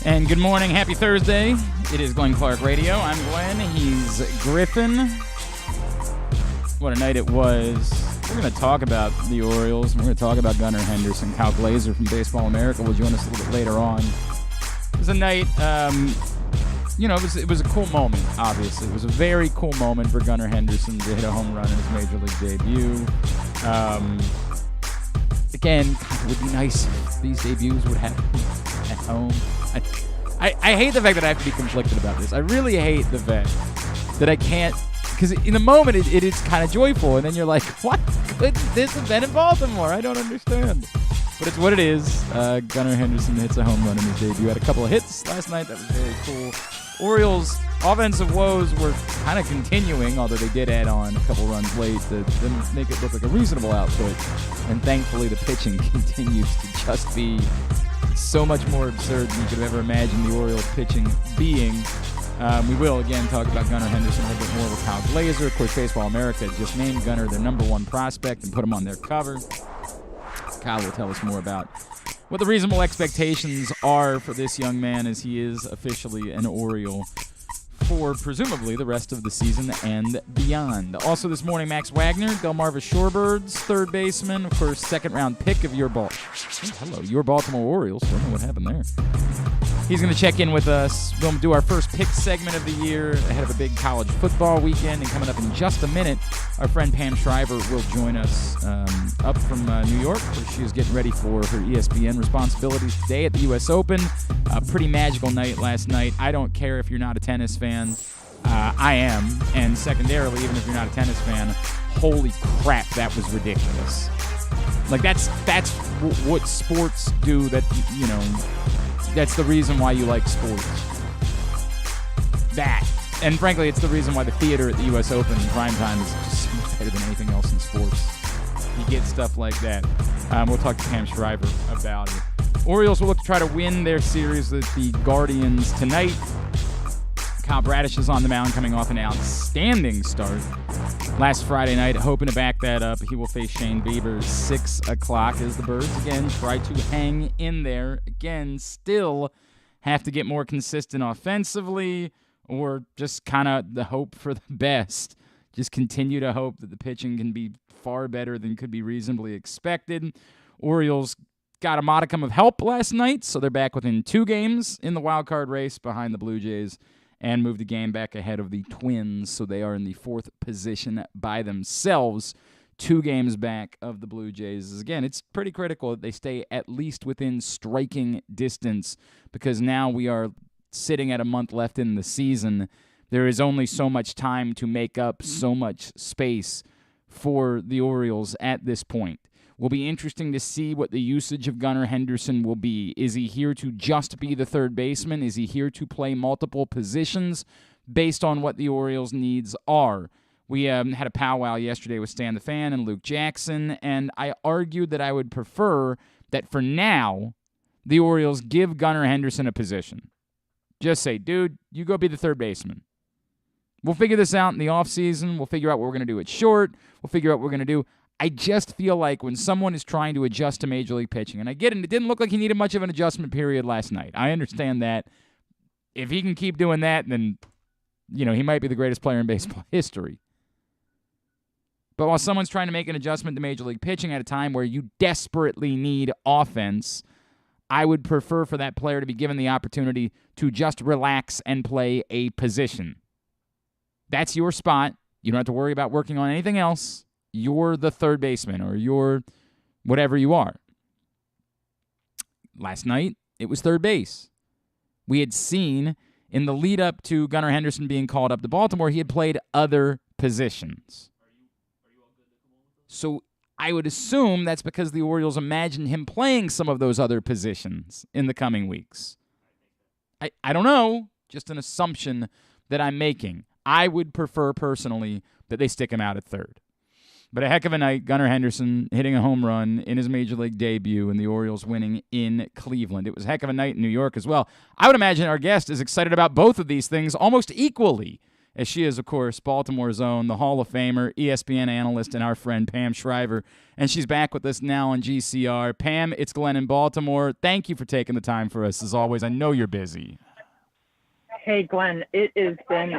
And good morning, happy Thursday. It is Glenn Clark Radio. I'm Glenn, he's Griffin. What a night it was. We're going to talk about the Orioles, and we're going to talk about Gunnar Henderson. Glaser from Baseball America will join us a little bit later on. It was a night, it was a cool moment, obviously. It was a very cool moment for Gunnar Henderson to hit a home run in his Major League debut. Again, it would be nice if these debuts would happen at home. I hate the fact that I have to be conflicted about this. I really hate the fact that I can't, because in the moment it is kind of joyful, and then you're like, what could this have been in Baltimore? I don't understand. But it's what it is. Gunnar Henderson hits a home run in his debut. Had a couple of hits last night. That was very cool. Orioles' offensive woes were kind of continuing, although they did add on a couple runs late to make it look like a reasonable output. And thankfully, the pitching continues to just be so much more absurd than you could have ever imagined the Orioles pitching being. We will, again, talk about Gunnar Henderson a little bit more with Kyle Glaser. Of course, Baseball America just named Gunnar their number one prospect and put him on their cover. Kyle will tell us more about what the reasonable expectations are for this young man as he is officially an Oriole for presumably the rest of the season and beyond. Also this morning, Max Wagner, Delmarva Shorebirds, third baseman, of course, second-round pick of your Baltimore Orioles. Don't know what happened there. He's going to check in with us. We'll do our first pick segment of the year ahead of a big college football weekend. And coming up in just a minute, our friend Pam Shriver will join us up from New York, where she is getting ready for her ESPN responsibilities today at the U.S. Open. A pretty magical night last night. I don't care if you're not a tennis fan. I am. And secondarily, even if you're not a tennis fan, holy crap, that was ridiculous. Like, that's what sports do that, that's the reason why you like sports. That. And frankly, it's the reason why the theater at the U.S. Open in primetime is just so much better than anything else in sports. You get stuff like that. We'll talk to Pam Shriver about it. Orioles will look to try to win their series with the Guardians tonight. Kyle Bradish is on the mound coming off an outstanding start last Friday night, hoping to back that up. He will face Shane Bieber 6 o'clock as the Birds, again, try to hang in there. Again, still have to get more consistent offensively or just kind of the hope for the best. Just continue to hope that the pitching can be far better than could be reasonably expected. Orioles got a modicum of help last night, so they're back within 2 games in the wild card race behind the Blue Jays, and move the game back ahead of the Twins, so they are in the 4th position by themselves, 2 games back of the Blue Jays. Again, it's pretty critical that they stay at least within striking distance, because now we are sitting at a month left in the season. There is only so much time to make up so much space for the Orioles at this point. Will be interesting to see what the usage of Gunnar Henderson will be. Is he here to just be the third baseman? Is he here to play multiple positions based on what the Orioles' needs are? We had a powwow yesterday with Stan the Fan and Luke Jackson, and I argued that I would prefer that for now, the Orioles give Gunnar Henderson a position. Just say, dude, you go be the third baseman. We'll figure this out in the offseason. We'll figure out what we're going to do at short. We'll figure out what we're going to do. I just feel like when someone is trying to adjust to Major League pitching, and I get it, it didn't look like he needed much of an adjustment period last night. I understand that. If he can keep doing that, then, he might be the greatest player in baseball history. But while someone's trying to make an adjustment to Major League pitching at a time where you desperately need offense, I would prefer for that player to be given the opportunity to just relax and play a position. That's your spot. You don't have to worry about working on anything else. You're the third baseman, or you're whatever you are. Last night, it was third base. We had seen in the lead up to Gunnar Henderson being called up to Baltimore, he had played other positions. So I would assume that's because the Orioles imagined him playing some of those other positions in the coming weeks. I don't know, just an assumption that I'm making. I would prefer personally that they stick him out at third. But a heck of a night, Gunnar Henderson hitting a home run in his Major League debut and the Orioles winning in Cleveland. It was a heck of a night in New York as well. I would imagine our guest is excited about both of these things almost equally. as she is, of course, Baltimore's own, the Hall of Famer, ESPN analyst, and our friend Pam Shriver. And she's back with us now on GCR. Pam, it's Glenn in Baltimore. Thank you for taking the time for us, as always. I know you're busy. Hey, Glenn, it has been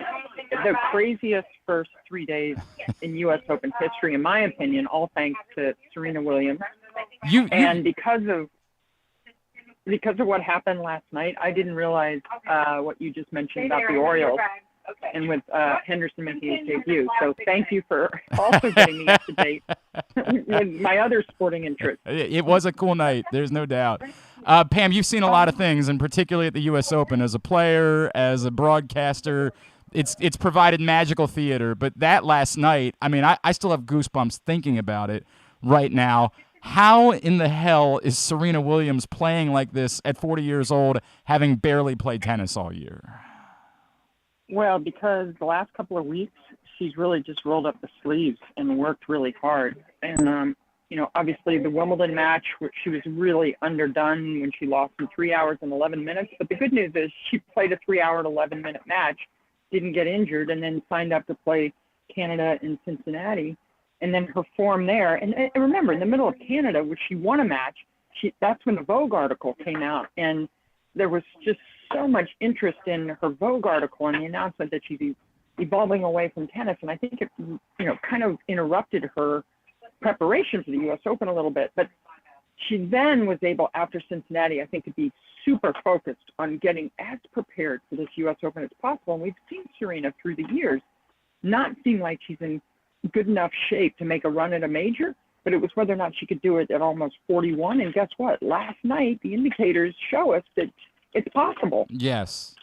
the craziest first 3 days in U.S. Open history, in my opinion, all thanks to Serena Williams. And because of what happened last night, I didn't realize what you just mentioned about the Orioles and with Henderson making his debut. So thank you for also getting me up to date with my other sporting interests. It was a cool night. There's no doubt. Pam, you've seen a lot of things, and particularly at the U.S. Open, as a player, as a broadcaster, it's provided magical theater. But that last night, I mean, I still have goosebumps thinking about it right now. How in the hell is Serena Williams playing like this at 40 years old, having barely played tennis all year? Well, because the last couple of weeks, she's really just rolled up the sleeves and worked really hard. And, obviously the Wimbledon match, which she was really underdone when she lost in 3 hours and 11 minutes. But the good news is she played a 3 hour and 11-minute match, didn't get injured, and then signed up to play Canada in Cincinnati. And then her form there. And remember, in the middle of Canada, where she won a match, that's when the Vogue article came out. And there was just so much interest in her Vogue article and the announcement that she's evolving away from tennis. And I think it, kind of interrupted her preparation for the U.S. Open a little bit. But she then was able, after Cincinnati, I think, to be super focused on getting as prepared for this U.S. Open as possible. And we've seen Serena through the years not seem like she's in good enough shape to make a run at a major, but it was whether or not she could do it at almost 41. And guess what? Last night, the indicators show us that it's possible. Yes.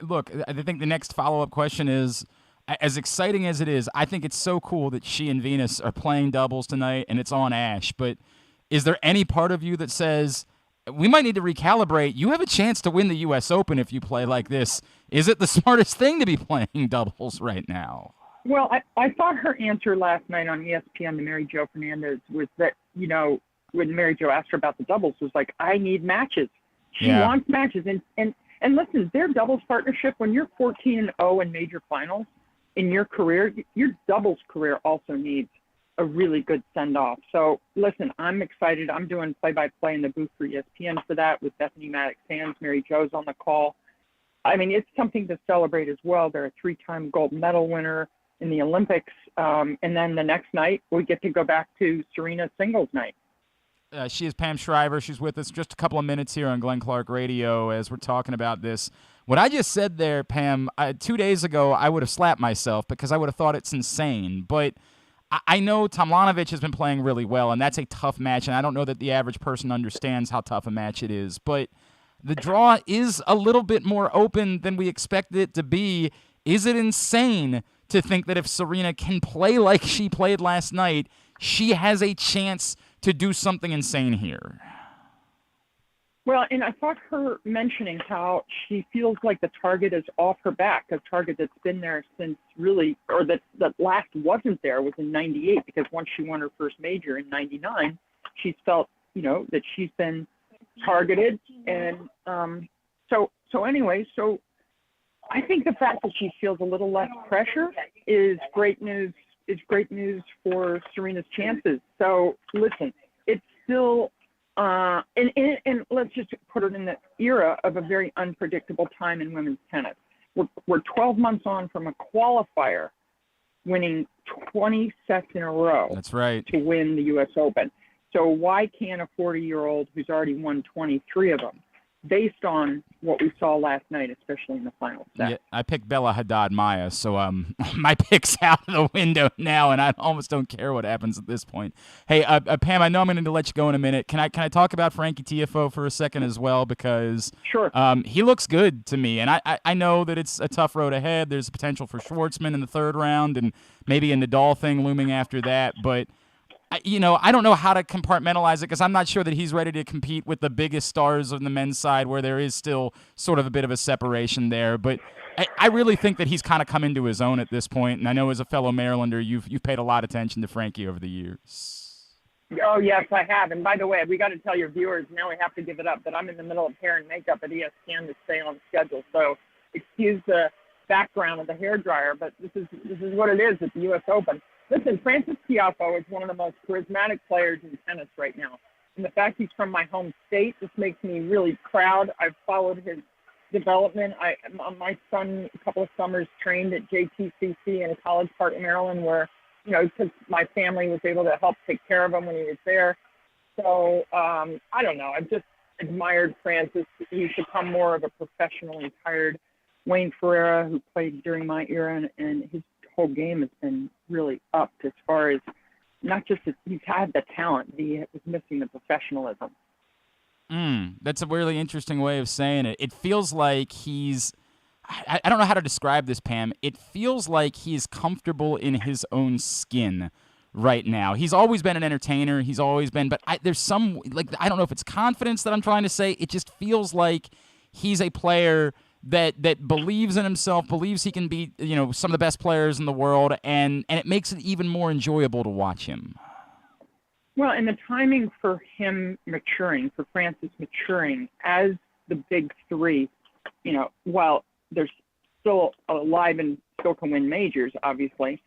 Look, I think the next follow-up question is, as exciting as it is, I think it's so cool that she and Venus are playing doubles tonight and it's on Ash. But is there any part of you that says, we might need to recalibrate? You have a chance to win the U.S. Open if you play like this. Is it the smartest thing to be playing doubles right now? Well, I thought her answer last night on ESPN to Mary Jo Fernandez was that, when Mary Jo asked her about the doubles, was like, I need matches. She wants matches. And listen, their doubles partnership, when you're 14-0 in major finals in your career, your doubles career also needs a really good send-off. So, listen, I'm excited. I'm doing play-by-play in the booth for ESPN for that with Bethany Maddox-Sands. Mary Jo's on the call. I mean, it's something to celebrate as well. They're a 3-time gold medal winner in the Olympics. And then the next night, we get to go back to Serena's singles night. She is Pam Shriver. She's with us just a couple of minutes here on Glenn Clark Radio as we're talking about this. What I just said there, Pam, 2 days ago, I would have slapped myself because I would have thought it's insane. But I know Tomljanovic has been playing really well, and that's a tough match, and I don't know that the average person understands how tough a match it is. But the draw is a little bit more open than we expected it to be. Is it insane to think that if Serena can play like she played last night, she has a chance to do something insane here? Well, and I thought her mentioning how she feels like the target is off her back, a target that's been there since really, or that last wasn't there was in 98, because once she won her first major in 99, she's felt, that she's been targeted. And so anyway, I think the fact that she feels a little less pressure is great news. Is great news for Serena's chances. So listen, it's still, and let's just put it in the era of a very unpredictable time in women's tennis. We're 12 months on from a qualifier winning 20 sets in a row. That's right. To win the U.S. Open. So why can't a 40-year-old who's already won 23 of them, based on what we saw last night, especially in the final set? Yeah, I picked Bella Haddad Maya, so my pick's out of the window now, and I almost don't care what happens at this point. Hey, Pam, I know I'm going to let you go in a minute. Can I talk about Frankie Tiafoe for a second as well? Because sure. He looks good to me, and I know that it's a tough road ahead. There's potential for Schwartzman in the third round, and maybe a Nadal thing looming after that, but I don't know how to compartmentalize it because I'm not sure that he's ready to compete with the biggest stars on the men's side where there is still sort of a bit of a separation there. But I really think that he's kind of come into his own at this point. And I know as a fellow Marylander, you've paid a lot of attention to Frankie over the years. Oh, yes, I have. And by the way, we got to tell your viewers, now we have to give it up, that I'm in the middle of hair and makeup at ESPN to stay on schedule. So excuse the background of the hairdryer, but this is what it is at the U.S. Open. Listen, Francis Tiafoe is one of the most charismatic players in tennis right now. And the fact he's from my home state, this makes me really proud. I've followed his development. My son, a couple of summers, trained at JTCC in College Park, Maryland, where, because my family was able to help take care of him when he was there. So, I don't know. I've just admired Francis. He's become more of a professionally tired Wayne Ferreira, who played during my era, and his whole game has been really upped as far as not just he's had the talent, he was missing the professionalism. That's a really interesting way of saying it. It feels like I don't know how to describe this, Pam. It feels like he's comfortable in his own skin right now. He's always been an entertainer. He's always been, but there's some, I don't know if it's confidence that I'm trying to say. It just feels like he's a player that believes in himself, believes he can be, some of the best players in the world, and it makes it even more enjoyable to watch him. Well, and the timing for him maturing, for Francis maturing as the big three, while they're still alive and still can win majors, obviously,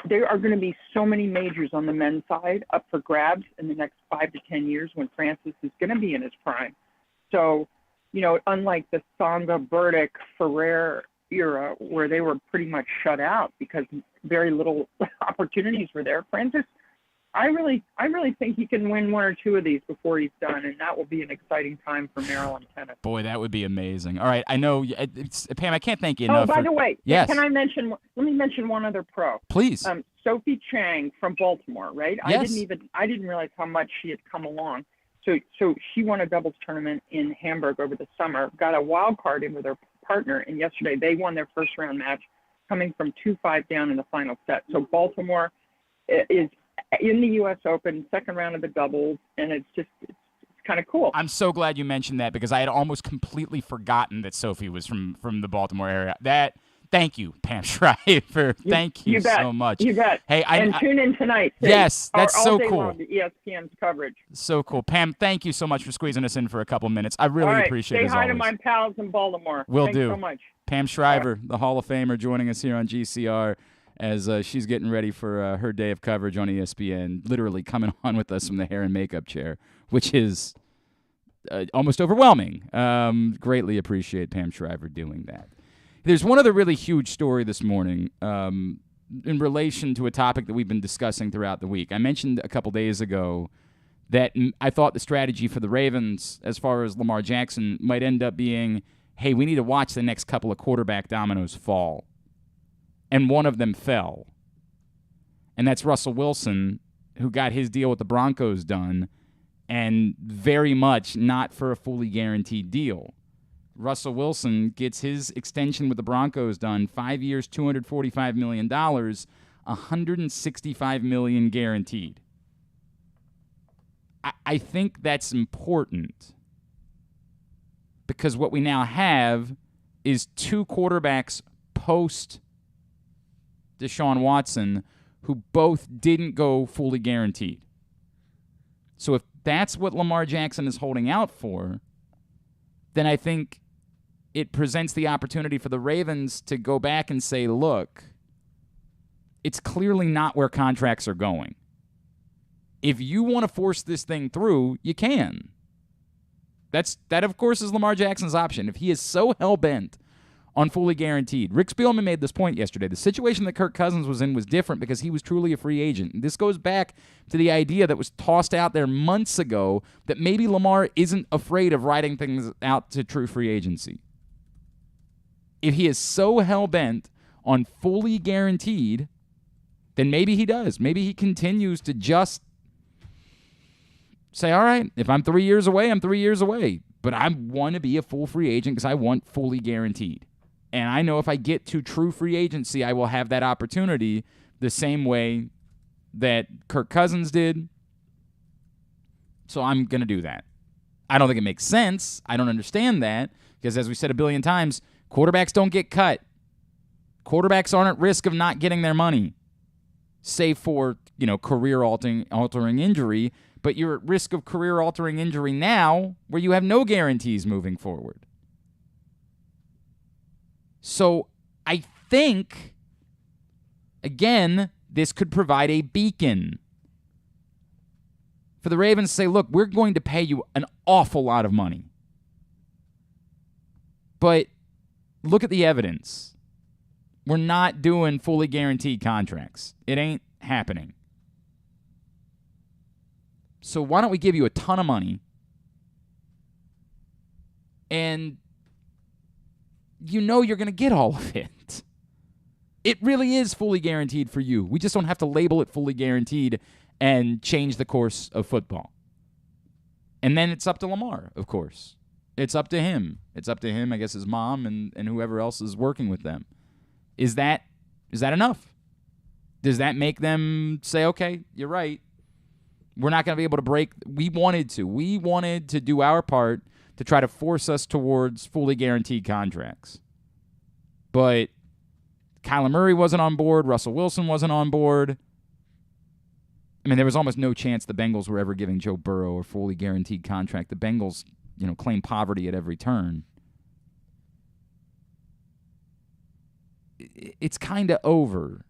there are going to be so many majors on the men's side up for grabs in the next 5 to 10 years when Francis is going to be in his prime. So, unlike the Tsonga, Burdick, Ferrer era, where they were pretty much shut out because very little opportunities were there, Francis, I really think he can win one or two of these before he's done, and that will be an exciting time for Maryland tennis. Boy, that would be amazing. All right, I know, Pam, I can't thank you enough. Oh, by the way, yes. Let me mention one other pro. Please. Sophie Chang from Baltimore, right? Yes. I didn't realize how much she had come along. So she won a doubles tournament in Hamburg over the summer, got a wild card in with her partner, and yesterday they won their first round match, coming from 2-5 down in the final set. So Baltimore is in the U.S. Open, second round of the doubles, and it's kind of cool. I'm so glad you mentioned that because I had almost completely forgotten that Sophie was from the Baltimore area. Thank you, Pam Shriver. Thank you so much. You bet. Hey, tune in tonight. Yes, that's so cool. All day long to ESPN's coverage. So cool. Pam, thank you so much for squeezing us in for a couple minutes. I really appreciate it. Say hi to my pals in Baltimore. Thanks so much. Pam Shriver, the Hall of Famer, joining us here on GCR as she's getting ready for her day of coverage on ESPN, literally coming on with us from the hair and makeup chair, which is almost overwhelming. Greatly appreciate Pam Shriver doing that. There's one other really huge story this morning in relation to a topic that we've been discussing throughout the week. I mentioned a couple days ago that I thought the strategy for the Ravens, as far as Lamar Jackson, might end up being, hey, we need to watch the next couple of quarterback dominoes fall. And one of them fell. And that's Russell Wilson, who got his deal with the Broncos done, and very much not for a fully guaranteed deal. Russell Wilson gets his extension with the Broncos done, 5 years, $245 million, $165 million guaranteed. I think that's important because what we now have is two quarterbacks post Deshaun Watson who both didn't go fully guaranteed. So if that's what Lamar Jackson is holding out for, then I think it presents the opportunity for the Ravens to go back and say, look, it's clearly not where contracts are going. If you want to force this thing through, you can. That, of course, is Lamar Jackson's option. If he is so hell-bent on fully guaranteed. Rick Spielman made this point yesterday. The situation that Kirk Cousins was in was different because he was truly a free agent. And this goes back to the idea that was tossed out there months ago that maybe Lamar isn't afraid of riding things out to true free agency. If he is so hell-bent on fully guaranteed, then maybe he does. Maybe he continues to just say, all right, if I'm 3 years away, I'm 3 years away. But I want to be a full free agent because I want fully guaranteed. And I know if I get to true free agency, I will have that opportunity the same way that Kirk Cousins did. So I'm going to do that. I don't think it makes sense. I don't understand that because, as we said a billion times, quarterbacks don't get cut. Quarterbacks aren't at risk of not getting their money, save for, career-altering injury. But you're at risk of career-altering injury now where you have no guarantees moving forward. So I think, again, this could provide a beacon for the Ravens to say, look, we're going to pay you an awful lot of money. But look at the evidence. We're not doing fully guaranteed contracts. It ain't happening. So why don't we give you a ton of money and you know you're going to get all of it. It really is fully guaranteed for you. We just don't have to label it fully guaranteed and change the course of football. And then it's up to Lamar, of course. It's up to him. It's up to him, I guess, his mom and whoever else is working with them. Is that enough? Does that make them say, okay, you're right. We're not going to be able to break. We wanted to do our part to try to force us towards fully guaranteed contracts. But Kyler Murray wasn't on board. Russell Wilson wasn't on board. I mean, there was almost no chance the Bengals were ever giving Joe Burrow a fully guaranteed contract. The Bengals, claim poverty at every turn. It's kind of over.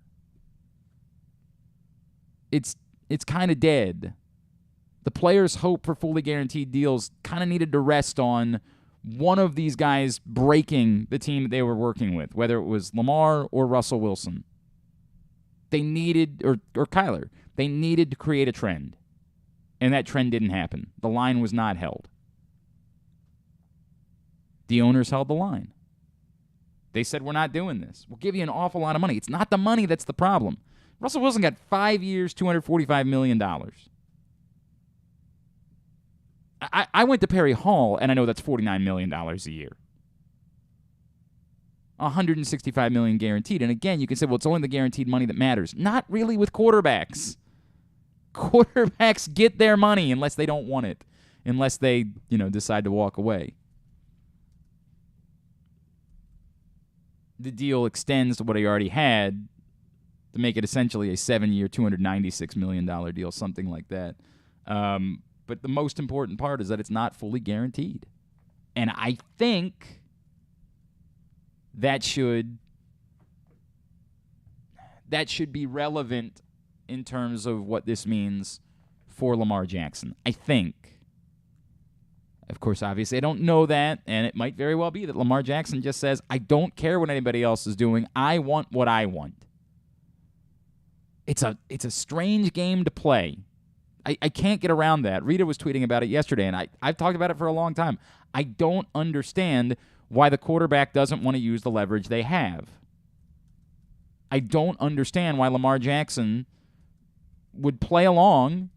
It's kind of dead. The players' hope for fully guaranteed deals kind of needed to rest on one of these guys breaking the team that they were working with, whether it was Lamar or Russell Wilson. They needed, or Kyler, they needed to create a trend. And that trend didn't happen. The line was not held. The owners held the line. They said, we're not doing this. We'll give you an awful lot of money. It's not the money that's the problem. Russell Wilson got 5 years, $245 million. I went to Perry Hall, and I know that's $49 million a year. $165 million guaranteed. And again, you can say, well, it's only the guaranteed money that matters. Not really with quarterbacks. Quarterbacks get their money unless they don't want it, unless they, decide to walk away. The deal extends to what he already had to make it essentially a 7-year, $296 million deal, something like that. But the most important part is that it's not fully guaranteed. And I think that should be relevant in terms of what this means for Lamar Jackson. I think. Of course, obviously, I don't know that, and it might very well be that Lamar Jackson just says, I don't care what anybody else is doing. I want what I want. It's a strange game to play. I can't get around that. Rita was tweeting about it yesterday, and I've talked about it for a long time. I don't understand why the quarterback doesn't want to use the leverage they have. I don't understand why Lamar Jackson would play along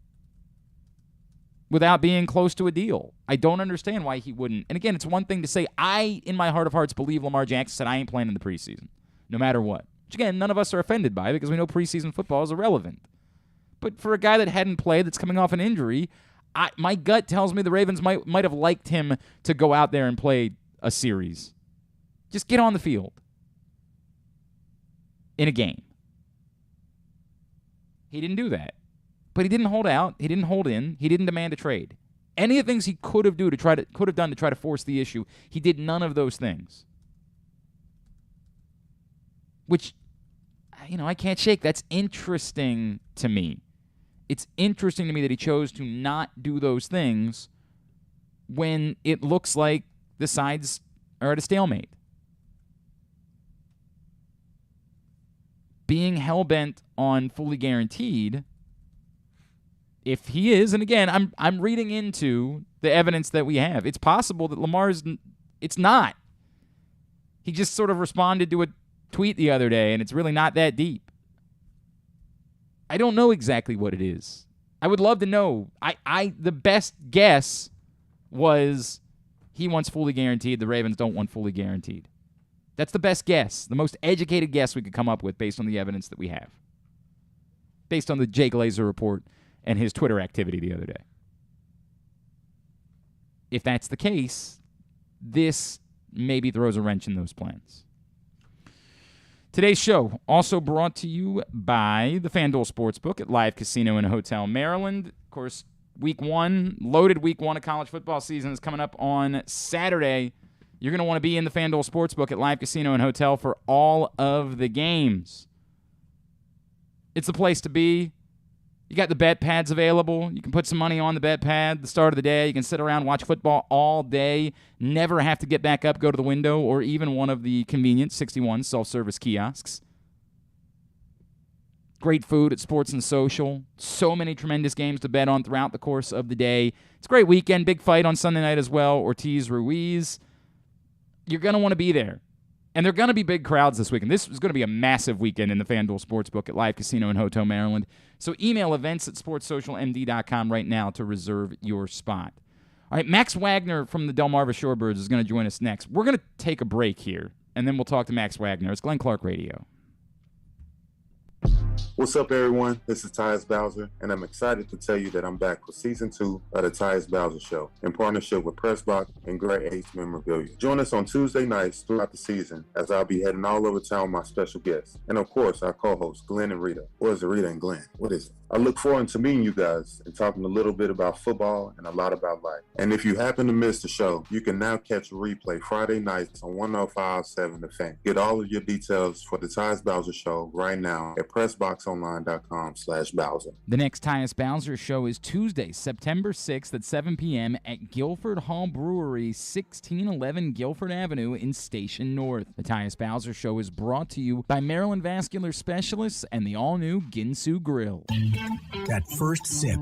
without being close to a deal. I don't understand why he wouldn't. And again, it's one thing to say, I, in my heart of hearts, believe Lamar Jackson said, I ain't playing in the preseason, no matter what. Which, again, none of us are offended by because we know preseason football is irrelevant. But for a guy that hadn't played, that's coming off an injury, my gut tells me the Ravens might have liked him to go out there and play a series. Just get on the field in a game. He didn't do that. But he didn't hold out. He didn't hold in. He didn't demand a trade. Any of the things he could have done to try to force the issue, he did none of those things. Which, I can't shake. That's interesting to me. It's interesting to me that he chose to not do those things when it looks like the sides are at a stalemate. Being hell-bent on fully guaranteed, if he is, and again, I'm reading into the evidence that we have. It's possible that Lamar's, it's not. He just sort of responded to a tweet the other day, and it's really not that deep. I don't know exactly what it is. I would love to know. The best guess was he wants fully guaranteed. The Ravens don't want fully guaranteed. That's the best guess, the most educated guess we could come up with based on the evidence that we have, based on the Jay Glaser report and his Twitter activity the other day. If that's the case, this maybe throws a wrench in those plans. Today's show also brought to you by the FanDuel Sportsbook at Live Casino and Hotel Maryland. Of course, loaded week one of college football season is coming up on Saturday. You're going to want to be in the FanDuel Sportsbook at Live Casino and Hotel for all of the games. It's the place to be. You got the bet pads available. You can put some money on the bet pad the start of the day. You can sit around, watch football all day, never have to get back up, go to the window, or even one of the convenient 61 self-service kiosks. Great food at Sports and Social. So many tremendous games to bet on throughout the course of the day. It's a great weekend. Big fight on Sunday night as well. Ortiz-Ruiz. You're going to want to be there. And there are going to be big crowds this weekend. This is going to be a massive weekend in the FanDuel Sportsbook at Live Casino in Hotel, Maryland. So email events@sportssocialmd.com right now to reserve your spot. All right, Max Wagner from the Delmarva Shorebirds is going to join us next. We're going to take a break here, and then we'll talk to Max Wagner. It's Glenn Clark Radio. What's up, everyone? This is Tyus Bowser, and I'm excited to tell you that I'm back for Season 2 of the Tyus Bowser Show in partnership with PressBox and Great Ace Memorabilia. Join us on Tuesday nights throughout the season as I'll be heading all over town with my special guests. And, of course, our co-hosts, Glenn and Rita. Or is it Rita and Glenn? What is it? I look forward to meeting you guys and talking a little bit about football and a lot about life. And if you happen to miss the show, you can now catch a replay Friday nights on 105.7 The Fan. Get all of your details for the Tyus Bowser Show right now at PressBoxOnline.com/Bowser. The next Tyus Bowser Show is Tuesday, September 6th at 7 p.m. at Guilford Hall Brewery, 1611 Guilford Avenue in Station North. The Tyus Bowser Show is brought to you by Maryland Vascular Specialists and the all-new Ginsu Grill. That first sip.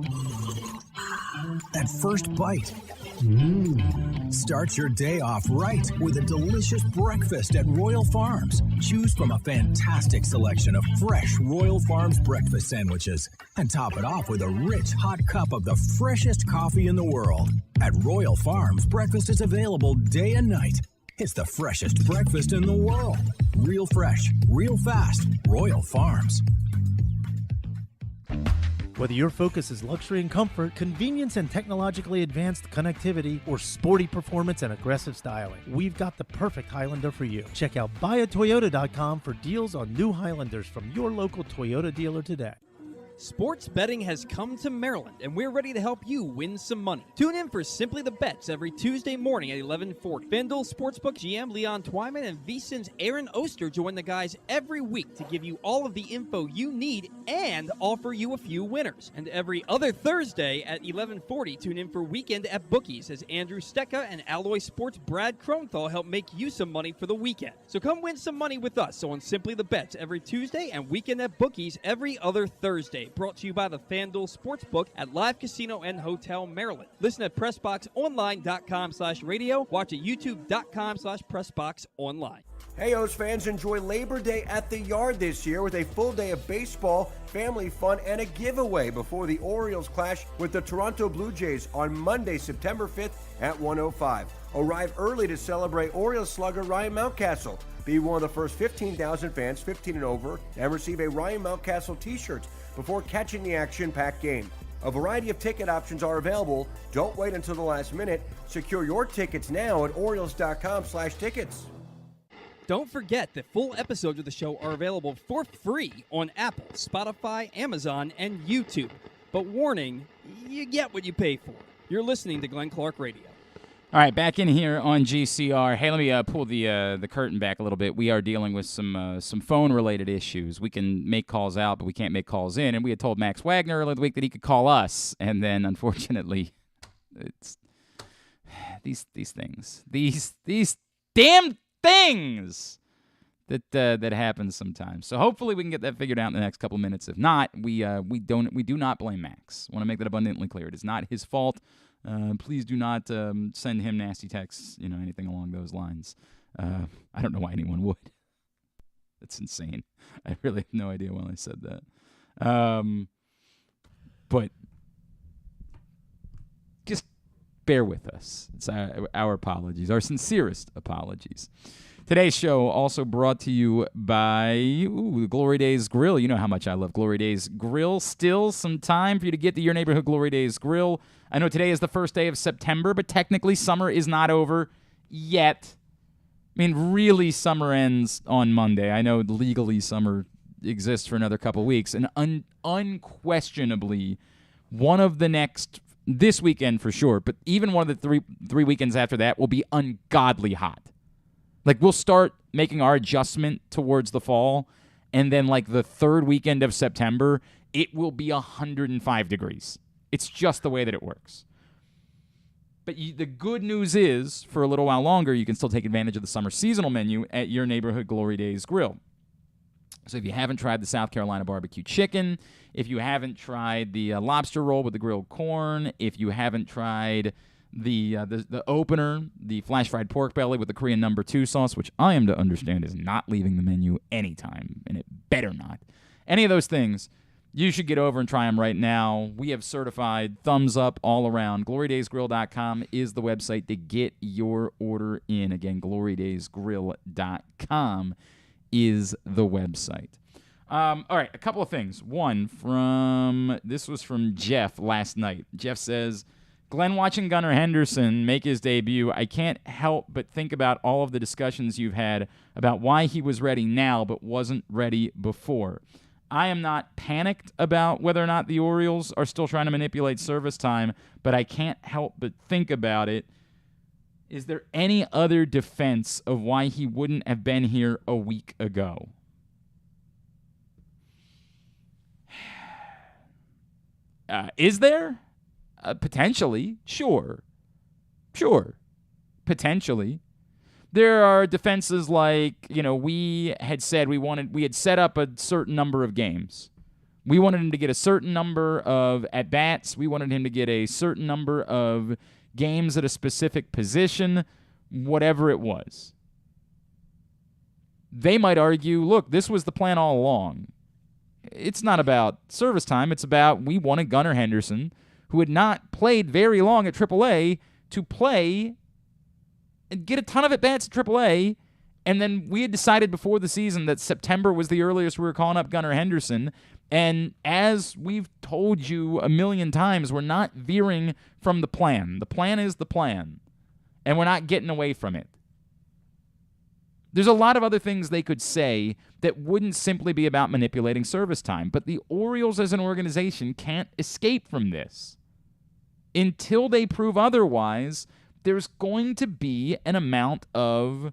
That first bite. Start your day off right with a delicious breakfast at Royal Farms. Choose from a fantastic selection of fresh Royal Farms breakfast sandwiches and top it off with a rich hot cup of the freshest coffee in the world. At Royal Farms, breakfast is available day and night. It's the freshest breakfast in the world. Real fresh, real fast. Royal Farms. Whether your focus is luxury and comfort, convenience and technologically advanced connectivity, or sporty performance and aggressive styling, we've got the perfect Highlander for you. Check out buyatoyota.com for deals on new Highlanders from your local Toyota dealer today. Sports betting has come to Maryland, and we're ready to help you win some money. Tune in for Simply the Bets every Tuesday morning at 11:40. FanDuel Sportsbook GM Leon Twyman and VSiN's Aaron Oster join the guys every week to give you all of the info you need and offer you a few winners. And every other Thursday at 11:40, tune in for Weekend at Bookies as Andrew Stecca and Alloy Sports' Brad Kronthal help make you some money for the weekend. So come win some money with us on Simply the Bets every Tuesday and Weekend at Bookies every other Thursday. Brought to you by the FanDuel Sportsbook at Live Casino and Hotel, Maryland. Listen at PressBoxOnline.com/radio. Watch at YouTube.com/PressBoxOnline. Hey, O's fans, enjoy Labor Day at the Yard this year with a full day of baseball, family fun, and a giveaway before the Orioles clash with the Toronto Blue Jays on Monday, September 5th at 1:05. Arrive early to celebrate Orioles slugger Ryan Mountcastle. Be one of the first 15,000 fans 15 and over and receive a Ryan Mountcastle t-shirt before catching the action-packed game. A variety of ticket options are available. Don't wait until the last minute. Secure your tickets now at Orioles.com/tickets. Don't forget that full episodes of the show are available for free on Apple, Spotify, Amazon, and YouTube. But warning, you get what you pay for. You're listening to Glenn Clark Radio. All right, back in here on GCR. Hey, let me pull the curtain back a little bit. We are dealing with some phone-related issues. We can make calls out, but we can't make calls in. And we had told Max Wagner earlier in the week that he could call us, and then unfortunately, it's these things, these damn things that happen sometimes. So hopefully we can get that figured out in the next couple minutes. If not, we do not blame Max. I want to make that abundantly clear. It is not his fault. Please do not send him nasty texts, anything along those lines. I don't know why anyone would. That's insane. I really have no idea why I said that. But just bear with us. It's our apologies, our sincerest apologies. Today's show also brought to you by Glory Days Grill. You know how much I love Glory Days Grill. Still some time for you to get to your neighborhood Glory Days Grill. I know today is the first day of September, but technically summer is not over yet. I mean, really, summer ends on Monday. I know legally summer exists for another couple weeks, and unquestionably, one of the next this weekend for sure, but even one of the three weekends after that will be ungodly hot. Like, we'll start making our adjustment towards the fall, and then, like, the third weekend of September, it will be 105 degrees. It's just the way that it works. But the good news is, for a little while longer, you can still take advantage of the summer seasonal menu at your neighborhood Glory Days Grill. So if you haven't tried the South Carolina barbecue chicken, if you haven't tried the lobster roll with the grilled corn, if you haven't tried the opener, the flash fried pork belly with the Korean No. 2 sauce, which I am to understand is not leaving the menu anytime, and it better not. Any of those things, you should get over and try them right now. We have certified thumbs up all around. GloryDaysGrill.com is the website to get your order in. Again, GloryDaysGrill.com is the website. All right, a couple of things. One, this was from Jeff last night. Jeff says, Glenn, watching Gunnar Henderson make his debut, I can't help but think about all of the discussions you've had about why he was ready now but wasn't ready before. I am not panicked about whether or not the Orioles are still trying to manipulate service time, but I can't help but think about it. Is there any other defense of why he wouldn't have been here a week ago? Is there? Potentially. Sure. Potentially. There are defenses like, we had said we had set up a certain number of games. We wanted him to get a certain number of at-bats. We wanted him to get a certain number of games at a specific position, whatever it was. They might argue, look, this was the plan all along. It's not about service time. It's about we wanted Gunnar Henderson, who had not played very long at AAA, to play and get a ton of at-bats at AAA, and then we had decided before the season that September was the earliest we were calling up Gunnar Henderson, and as we've told you a million times, we're not veering from the plan. The plan is the plan, and we're not getting away from it. There's a lot of other things they could say that wouldn't simply be about manipulating service time, but the Orioles as an organization can't escape from this. Until they prove otherwise, there's going to be an amount of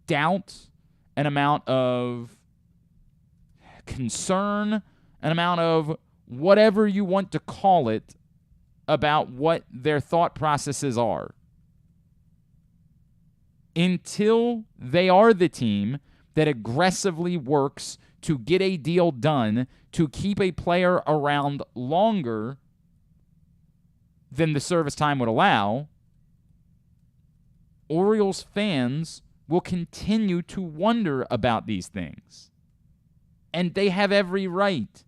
doubt, an amount of concern, an amount of whatever you want to call it about what their thought processes are. Until they are the team that aggressively works to get a deal done to keep a player around longer than the service time would allow, Orioles fans will continue to wonder about these things. And they have every right.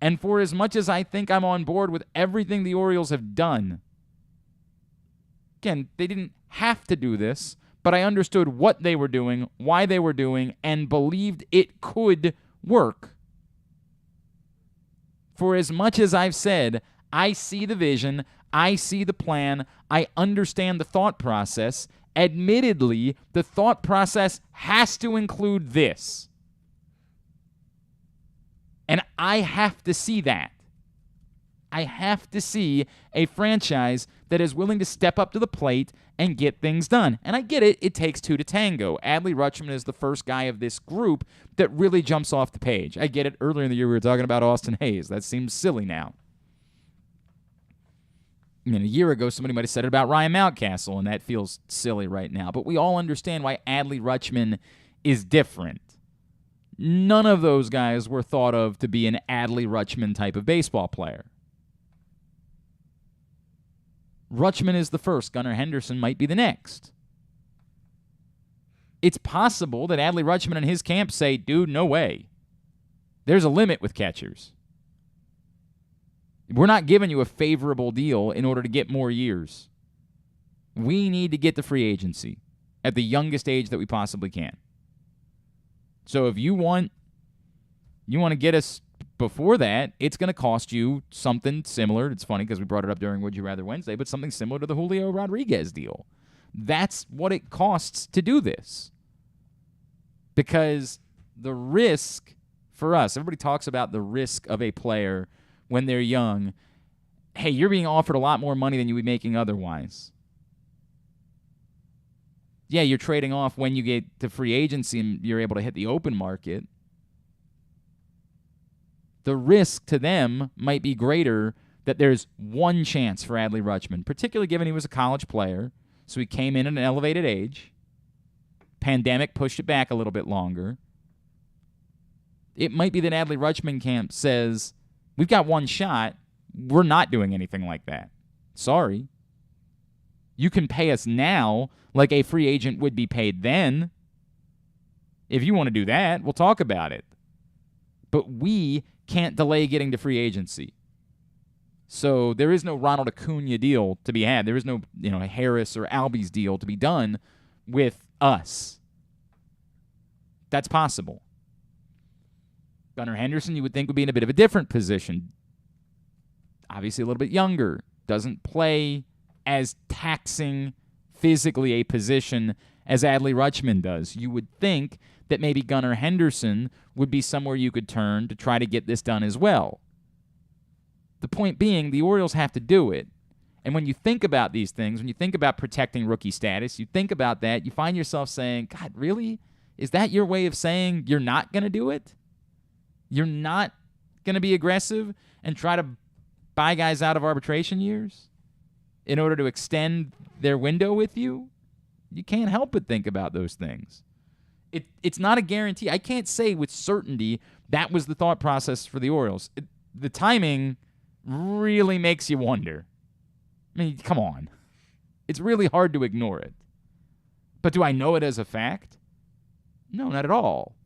And for as much as I think I'm on board with everything the Orioles have done, again, they didn't have to do this, but I understood what they were doing, why they were doing, and believed it could work. For as much as I've said, I see the vision, I see the plan, I understand the thought process. Admittedly, the thought process has to include this. And I have to see that. I have to see a franchise that is willing to step up to the plate and get things done. And I get it. It takes two to tango. Adley Rutschman is the first guy of this group that really jumps off the page. I get it. Earlier in the year, we were talking about Austin Hayes. That seems silly now. I mean, a year ago, somebody might have said it about Ryan Mountcastle, and that feels silly right now. But we all understand why Adley Rutschman is different. None of those guys were thought of to be an Adley Rutschman type of baseball player. Rutschman is the first. Gunnar Henderson might be the next. It's possible that Adley Rutschman and his camp say, dude, no way. There's a limit with catchers. We're not giving you a favorable deal in order to get more years. We need to get the free agency at the youngest age that we possibly can. So if you want to get us before that, it's going to cost you something similar. It's funny because we brought it up during Would You Rather Wednesday, but something similar to the Julio Rodriguez deal. That's what it costs to do this. Because the risk for us, everybody talks about the risk of a player when they're young. hey, you're being offered a lot more money than you would be making otherwise. Yeah, you're trading off when you get to free agency and you're able to hit the open market. The risk to them might be greater that there's one chance for Adley Rutschman, particularly given he was a college player, so he came in at an elevated age. Pandemic pushed it back a little bit longer. It might be that Adley Rutschman camp says, we've got one shot. We're not doing anything like that. Sorry. You can pay us now like a free agent would be paid then. If you want to do that, we'll talk about it. But we can't delay getting to free agency. So there is no Ronald Acuna deal to be had. There is no, Harris or Albies deal to be done with us. That's possible. Gunnar Henderson, you would think, would be in a bit of a different position. Obviously a little bit younger. Doesn't play as taxing physically a position as Adley Rutschman does. You would think that maybe Gunnar Henderson would be somewhere you could turn to try to get this done as well. The point being, the Orioles have to do it. And when you think about these things, when you think about protecting rookie status, you think about that, you find yourself saying, God, really? Is that your way of saying you're not going to do it? You're not going to be aggressive and try to buy guys out of arbitration years in order to extend their window with you? You can't help but think about those things. It's not a guarantee. I can't say with certainty that was the thought process for the Orioles. The timing really makes you wonder. I mean, come on. It's really hard to ignore it. But do I know it as a fact? No, not at all.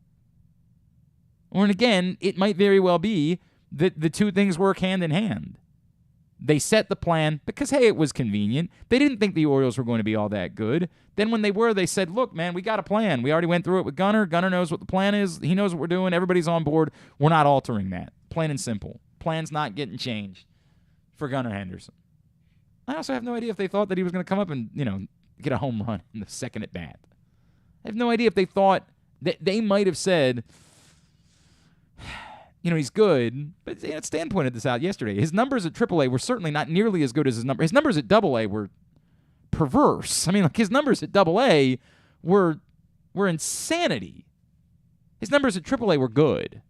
And again, it might very well be that the two things work hand in hand. They set the plan because, hey, it was convenient. They didn't think the Orioles were going to be all that good. Then when they were, they said, look, man, we got a plan. We already went through it with Gunnar. Gunnar knows what the plan is. He knows what we're doing. Everybody's on board. We're not altering that. Plain and simple. Plan's not getting changed for Gunnar Henderson. I also have no idea if they thought that he was going to come up and, get a home run in the second at bat. I have no idea if they thought that they might have said, he's good, but Stan pointed this out yesterday. His numbers at AAA were certainly not nearly as good as his numbers. His numbers at AA were perverse. I mean, his numbers at AA were insanity. His numbers at AAA were good.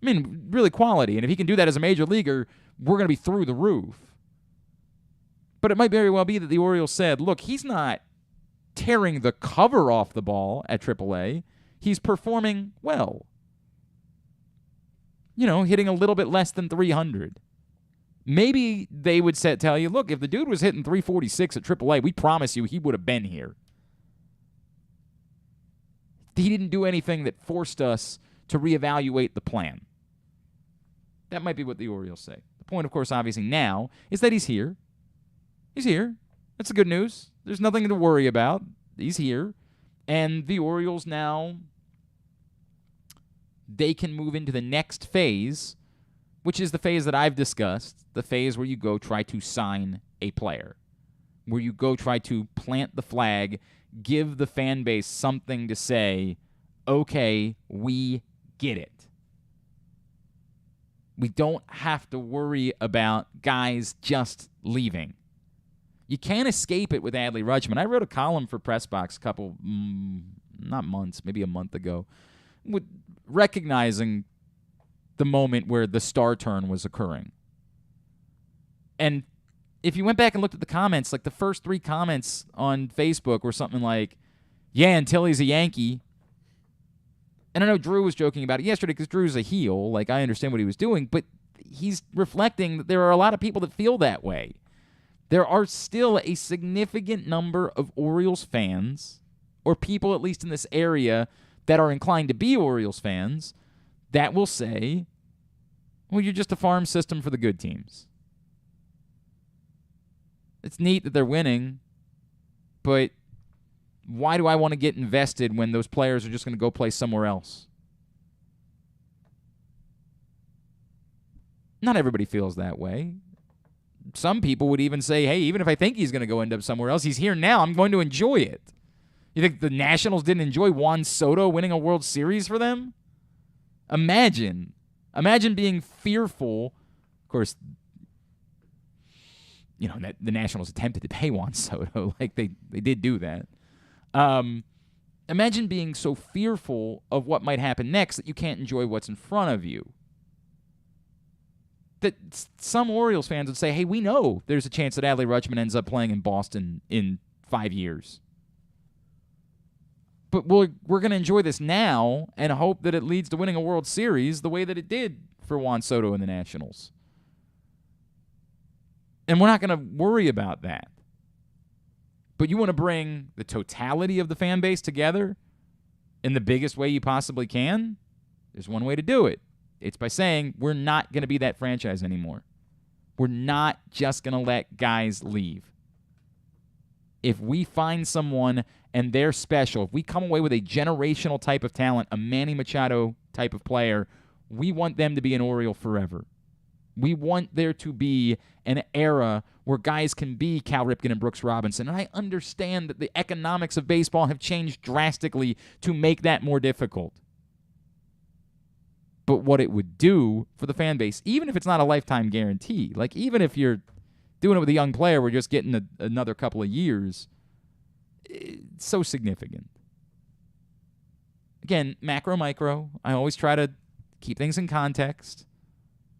I mean, really quality. And if he can do that as a major leaguer, we're going to be through the roof. But it might very well be that the Orioles said, look, he's not tearing the cover off the ball at AAA. He's performing well. Hitting a little bit less than 300. Maybe they would tell you, look, if the dude was hitting 346 at AAA, we promise you he would have been here. He didn't do anything that forced us to reevaluate the plan. That might be what the Orioles say. The point, of course, obviously now, is that he's here. He's here. That's the good news. There's nothing to worry about. He's here. And the Orioles now, they can move into the next phase, which is the phase that I've discussed, the phase where you go try to sign a player, where you go try to plant the flag, give the fan base something to say, okay, we get it. We don't have to worry about guys just leaving. You can't escape it with Adley Rutschman. I wrote a column for PressBox a couple, not months, maybe a month ago, with recognizing the moment where the star turn was occurring. And if you went back and looked at the comments, like the first 3 comments on Facebook were something like, yeah, until he's a Yankee. And I know Drew was joking about it yesterday because Drew's a heel. Like, I understand what he was doing, but he's reflecting that there are a lot of people that feel that way. There are still a significant number of Orioles fans, or people at least in this area that are inclined to be Orioles fans, that will say, well, you're just a farm system for the good teams. It's neat that they're winning, but why do I want to get invested when those players are just going to go play somewhere else? Not everybody feels that way. Some people would even say, hey, even if I think he's going to go end up somewhere else, he's here now. I'm going to enjoy it. You think the Nationals didn't enjoy Juan Soto winning a World Series for them? Imagine being fearful. Of course, that the Nationals attempted to pay Juan Soto. Like, they did do that. Imagine being so fearful of what might happen next that you can't enjoy what's in front of you. That some Orioles fans would say, hey, we know there's a chance that Adley Rutschman ends up playing in Boston in 5 years. But we're going to enjoy this now and hope that it leads to winning a World Series the way that it did for Juan Soto and the Nationals. And we're not going to worry about that. But you want to bring the totality of the fan base together in the biggest way you possibly can? There's one way to do it. It's by saying we're not going to be that franchise anymore. We're not just going to let guys leave. If we find someone and they're special, if we come away with a generational type of talent, a Manny Machado type of player, we want them to be an Oriole forever. We want there to be an era where guys can be Cal Ripken and Brooks Robinson. And I understand that the economics of baseball have changed drastically to make that more difficult. But what it would do for the fan base, even if it's not a lifetime guarantee, like even if you're doing it with a young player, we're just getting another couple of years, it's so significant. Again, macro, micro. I always try to keep things in context.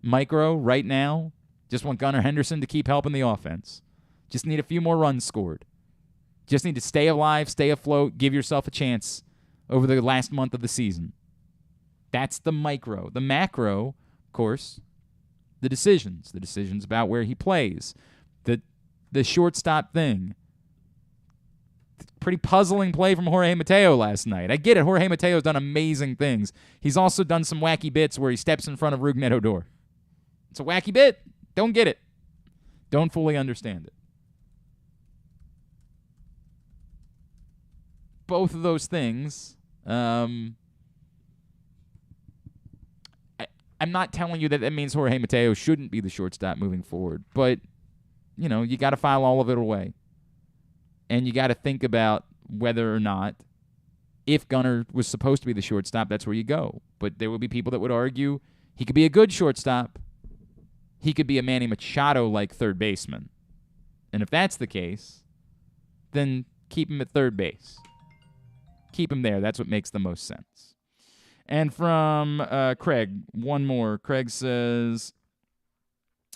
Micro, right now, just want Gunnar Henderson to keep helping the offense. Just need a few more runs scored. Just need to stay alive, stay afloat, give yourself a chance over the last month of the season. That's the micro. The macro, of course, the decisions about where he plays, the shortstop thing. Pretty puzzling play from Jorge Mateo last night. I get it. Jorge Mateo's done amazing things. He's also done some wacky bits where he steps in front of Rougned Odor. It's a wacky bit. Don't get it. Don't fully understand it. Both of those things, I'm not telling you that means Jorge Mateo shouldn't be the shortstop moving forward, but, you got to file all of it away. And you got to think about whether or not, if Gunnar was supposed to be the shortstop, that's where you go. But there would be people that would argue he could be a good shortstop. He could be a Manny Machado-like third baseman. And if that's the case, then keep him at third base. Keep him there. That's what makes the most sense. And from Craig, one more. Craig says,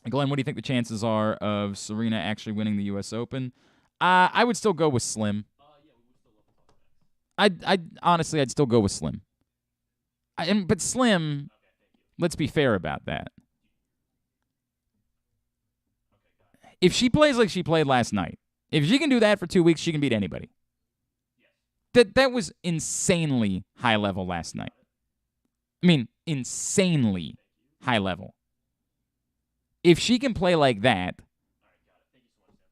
Glenn, what do you think the chances are of Serena actually winning the U.S. Open? I would still go with slim. Honestly, I'd still go with slim. But slim, let's be fair about that. If she plays like she played last night, if she can do that for 2 weeks, she can beat anybody. That was insanely high level last night. I mean, insanely high level. If she can play like that,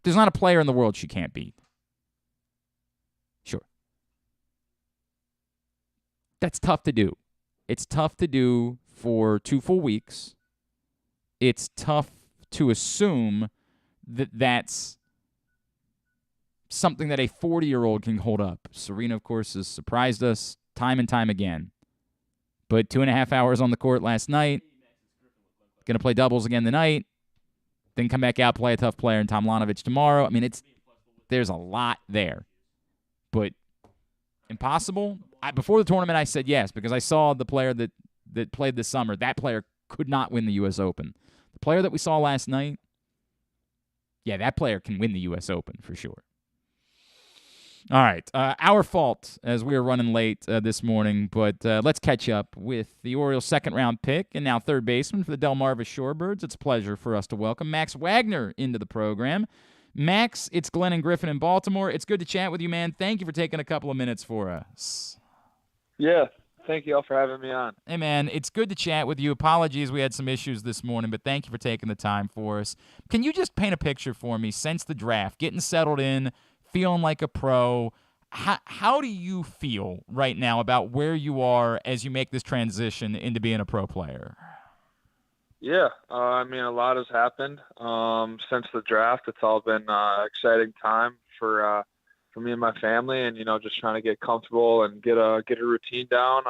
there's not a player in the world she can't beat. Sure. That's tough to do. It's tough to do for 2 full weeks. It's tough to assume that that's something that a 40-year-old can hold up. Serena, of course, has surprised us time and time again. But 2.5 hours on the court last night. Going to play doubles again tonight. Then come back out, play a tough player in Tomljanovic tomorrow. I mean, there's a lot there. But impossible? Before the tournament, I said yes, because I saw the player that played this summer. That player could not win the U.S. Open. The player that we saw last night, yeah, that player can win the U.S. Open for sure. All right, our fault as we are running late this morning, but let's catch up with the Orioles' second-round pick and now third baseman for the Delmarva Shorebirds. It's a pleasure for us to welcome Max Wagner into the program. Max, it's Glenn and Griffin in Baltimore. It's good to chat with you, man. Thank you for taking a couple of minutes for us. Yeah, thank you all for having me on. Hey, man, it's good to chat with you. Apologies, we had some issues this morning, but thank you for taking the time for us. Can you just paint a picture for me since the draft, getting settled in, feeling like a pro? How do you feel right now about where you are as you make this transition into being a pro player? Yeah, I mean, a lot has happened since the draft. It's all been an exciting time for me and my family, and just trying to get comfortable and get a routine down.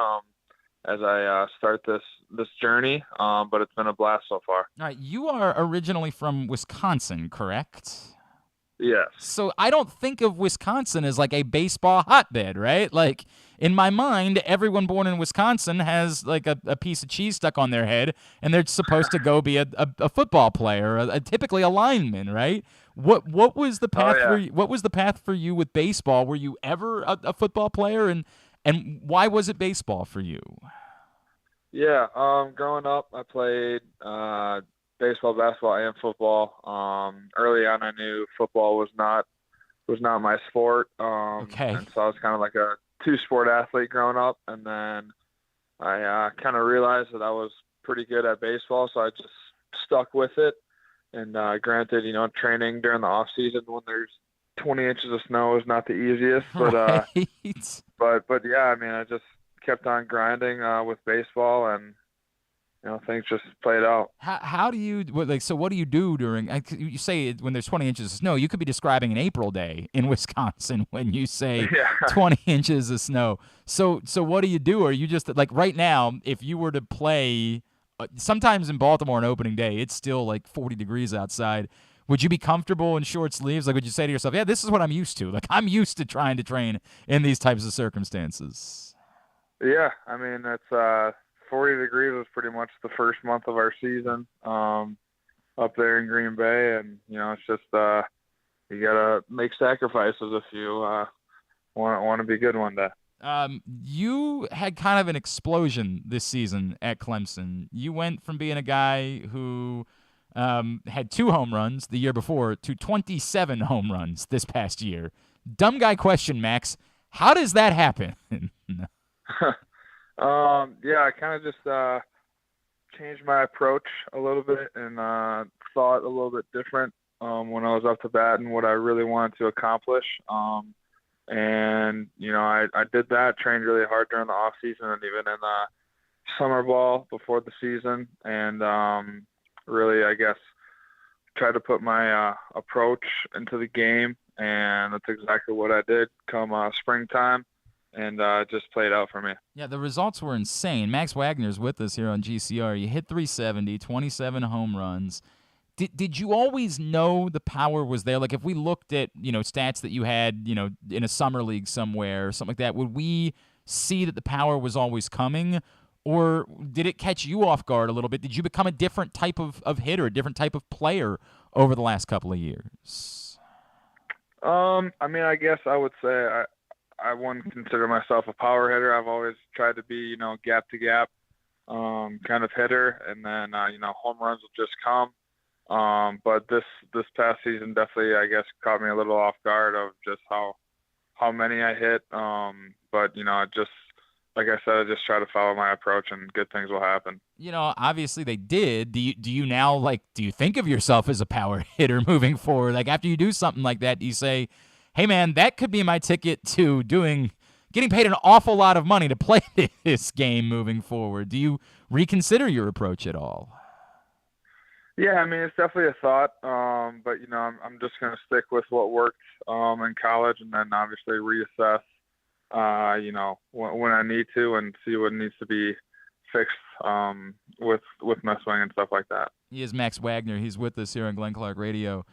as I start this journey. But it's been a blast so far. All right, you are originally from Wisconsin, correct? Yes. So I don't think of Wisconsin as like a baseball hotbed, right? Like in my mind, everyone born in Wisconsin has like a piece of cheese stuck on their head, and they're supposed to go be a football player, typically a lineman, right? What was the path for you? What was the path for you with baseball? Were you ever a football player, and why was it baseball for you? Yeah. Growing up, I played baseball, basketball, and football. Early on, I knew football was not my sport. Okay. And so I was kind of like a two-sport athlete growing up, and then I kind of realized that I was pretty good at baseball, so I just stuck with it. And granted, training during the off season when there's 20 inches of snow is not the easiest, but right. but yeah, I mean, I just kept on grinding with baseball, and things just played out. How do you so what do you do during? You say when there's 20 inches of snow, you could be describing an April day in Wisconsin when you say 20 inches of snow. So what do you do? Are you just like right now? If you were to play, sometimes in Baltimore on opening day, it's still like 40 degrees outside. Would you be comfortable in short sleeves? Like, would you say to yourself, "Yeah, this is what I'm used to. Like, I'm used to trying to train in these types of circumstances." Yeah, I mean, it's 40 degrees was pretty much the first month of our season up there in Green Bay, and it's just you gotta make sacrifices if you want to be good one day. You had kind of an explosion this season at Clemson. You went from being a guy who had 2 home runs the year before to 27 home runs this past year. Dumb guy question, Max. How does that happen? Yeah, I kind of just changed my approach a little bit and thought a little bit different when I was up to bat and what I really wanted to accomplish. And I did that, trained really hard during the off season and even in summer ball before the season, and really, I guess, tried to put my approach into the game, and that's exactly what I did come springtime. And just played out for me. Yeah, the results were insane. Max Wagner's with us here on GCR. You hit 370, 27 home runs. Did you always know the power was there? Like if we looked at, stats that you had, in a summer league somewhere or something like that, would we see that the power was always coming? Or did it catch you off guard a little bit? Did you become a different type of hitter, a different type of player over the last couple of years? I mean, I guess I would say I wouldn't consider myself a power hitter. I've always tried to be, gap to gap, kind of hitter, and then home runs will just come. But this past season definitely, I guess, caught me a little off guard of just how many I hit. But just like I said, I just try to follow my approach, and good things will happen. Obviously they did. Do you now do you think of yourself as a power hitter moving forward? Like after you do something like that, do you say, hey, man, that could be my ticket to getting paid an awful lot of money to play this game moving forward? Do you reconsider your approach at all? Yeah, I mean, it's definitely a thought, but, I'm just going to stick with what worked in college and then obviously reassess, when I need to and see what needs to be fixed with my swing and stuff like that. He is Max Wagner. He's with us here on Glenn Clark Radio.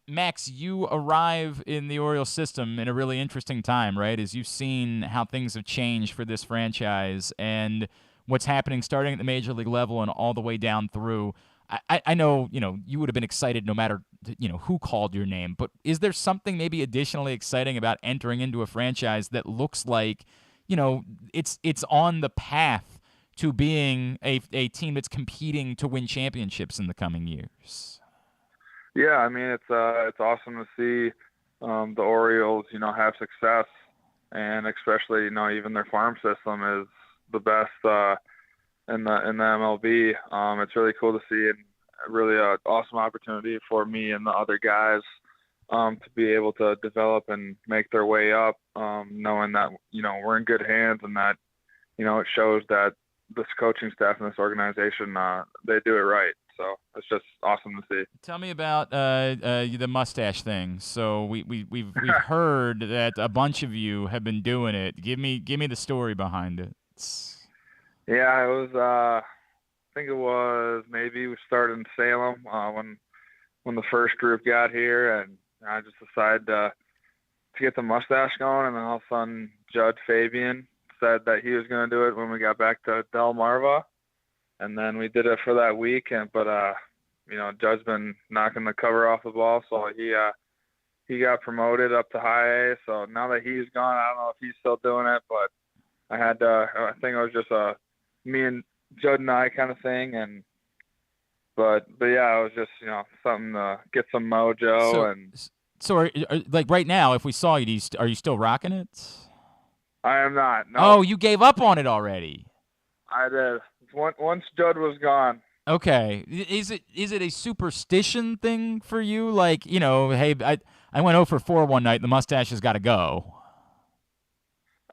Max, you arrive in the Orioles system in a really interesting time, right? As you've seen how things have changed for this franchise and what's happening starting at the major league level and all the way down through. I know, you would have been excited no matter, who called your name, but is there something maybe additionally exciting about entering into a franchise that looks like, it's on the path to being a team that's competing to win championships in the coming years? Yeah, I mean, it's awesome to see the Orioles, have success, and especially, even their farm system is the best in the MLB. It's really cool to see, and really an awesome opportunity for me and the other guys to be able to develop and make their way up, knowing that we're in good hands and that it shows that this coaching staff and this organization they do it right. So it's just awesome to see. Tell me about the mustache thing. So we've heard that a bunch of you have been doing it. Give me the story behind it. Yeah, it was. I think it was maybe we started in Salem when the first group got here, and I just decided to get the mustache going, and then all of a sudden Judd Fabian said that he was going to do it when we got back to Delmarva, and then we did it for that week. But Judd's been knocking the cover off the ball, so he got promoted up to high A. So now that he's gone, I don't know if he's still doing it, but I think it was just me and Judd and I kind of thing, but yeah, it was just something to get some mojo. So are, like right now, if we saw you, are you still rocking it? I am not. No. Oh, you gave up on it already. I did. Once Judd was gone. Okay. Is it a superstition thing for you? Like, hey, I went 0 for 4 one night. The mustache has got to go.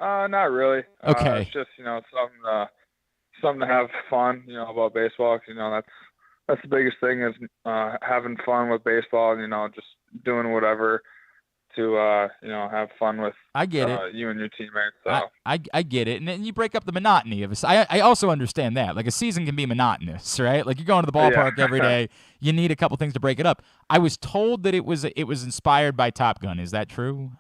Not really. Okay. It's just something to have fun. About baseball. 'Cause, that's the biggest thing is having fun with baseball. And just doing whatever to have fun with. I get it. You and your teammates. So. I get it, and then you break up the monotony of it. I also understand that. Like a season can be monotonous, right? Like you're going to the ballpark every day. You need a couple things to break it up. I was told that it was inspired by Top Gun. Is that true?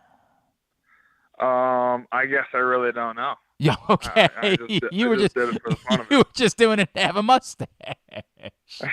I guess I really don't know. Yeah, okay. You were just did it for the fun of it. You were just doing it to have a mustache.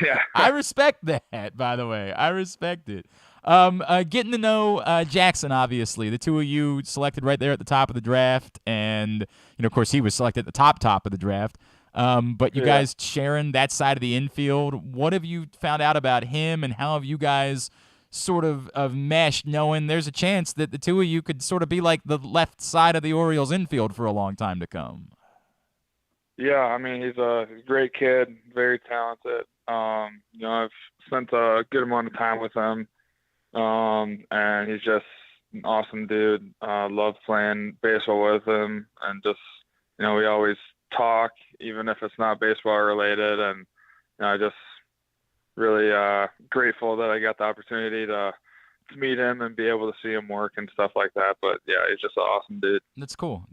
Yeah. I respect that, by the way. I respect it. Getting to know Jackson, obviously. The two of you selected right there at the top of the draft, and of course he was selected at the top of the draft. But you guys sharing that side of the infield. What have you found out about him, and how have you guys sort of meshed, knowing there's a chance that the two of you could sort of be like the left side of the Orioles infield for a long time to come? Yeah, I mean, he's a great kid, very talented. I've spent a good amount of time with him, and he's just an awesome dude. Love playing baseball with him, and just, we always talk, even if it's not baseball related, and I just really grateful that I got the opportunity to meet him and be able to see him work and stuff like that. But yeah, he's just an awesome dude. That's cool.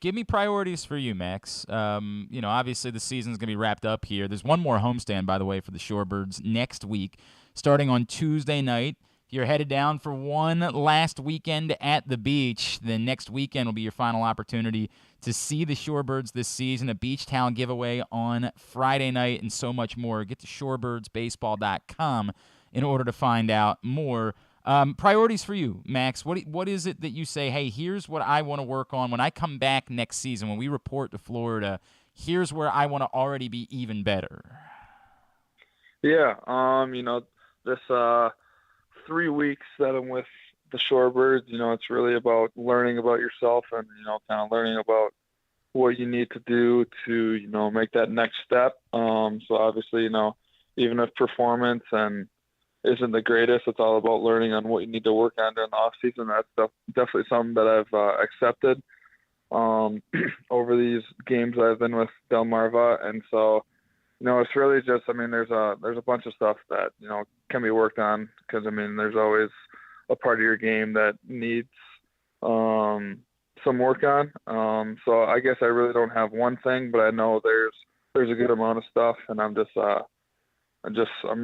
Give me priorities for you, Max. Obviously the season's gonna be wrapped up here. There's one more homestand, by the way, for the Shorebirds next week, starting on Tuesday night. You're headed down for one last weekend at the beach. Then next weekend will be your final opportunity to see the Shorebirds this season, a beach towel giveaway on Friday night, and so much more. Get to shorebirdsbaseball.com in order to find out more. Priorities for you, Max. What is it that you say, hey, here's what I want to work on when I come back next season, when we report to Florida, here's where I want to already be even better? Yeah, this 3 weeks that I'm with the Shorebirds, it's really about learning about yourself and, kind of learning about what you need to do to, make that next step. So obviously, even if performance and isn't the greatest, it's all about learning on what you need to work on during the off season. That's definitely something that I've accepted over these games I've been with Delmarva. And so, it's really just, there's a bunch of stuff that, can be worked on, because, there's always a part of your game that needs some work on. So I guess I really don't have one thing, but I know there's a good amount of stuff, and I'm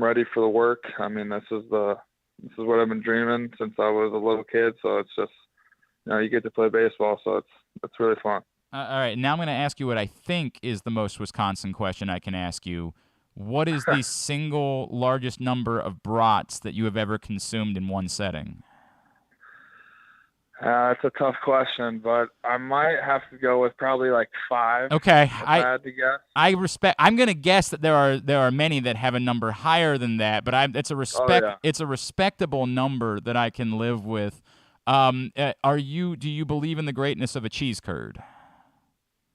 ready for the work. This is what I've been dreaming since I was a little kid. So it's just, you get to play baseball, so it's really fun. All right, now I'm going to ask you what I think is the most Wisconsin question I can ask you. What is the single largest number of brats that you have ever consumed in one setting? It's a tough question, but I might have to go with probably like 5. Okay, I had to guess. I'm going to guess that there are many that have a number higher than that, but it's a respectable number that I can live with. Do you believe in the greatness of a cheese curd?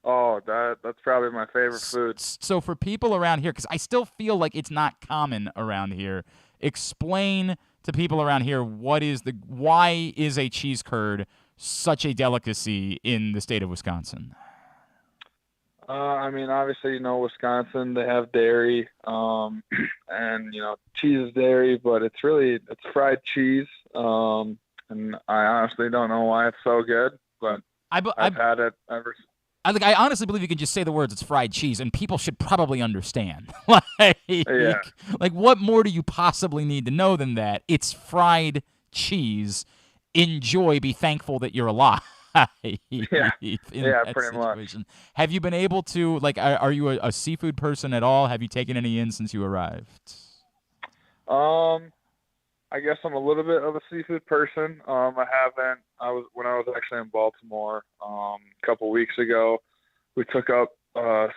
Oh, that's probably my favorite food. So for people around here, because I still feel like it's not common around here, explain to people around here why is a cheese curd such a delicacy in the state of Wisconsin? Obviously, Wisconsin, they have dairy, and, cheese is dairy, but it's fried cheese. And I honestly don't know why it's so good, but I've had it ever. I honestly believe you can just say the words, it's fried cheese, and people should probably understand. Like, what more do you possibly need to know than that? It's fried cheese. Enjoy, be thankful that you're alive. Pretty much. Have you been able to, like, are you a seafood person at all? Have you taken any in since you arrived? I guess I'm a little bit of a seafood person. I haven't. When I was actually in Baltimore a couple weeks ago, we took up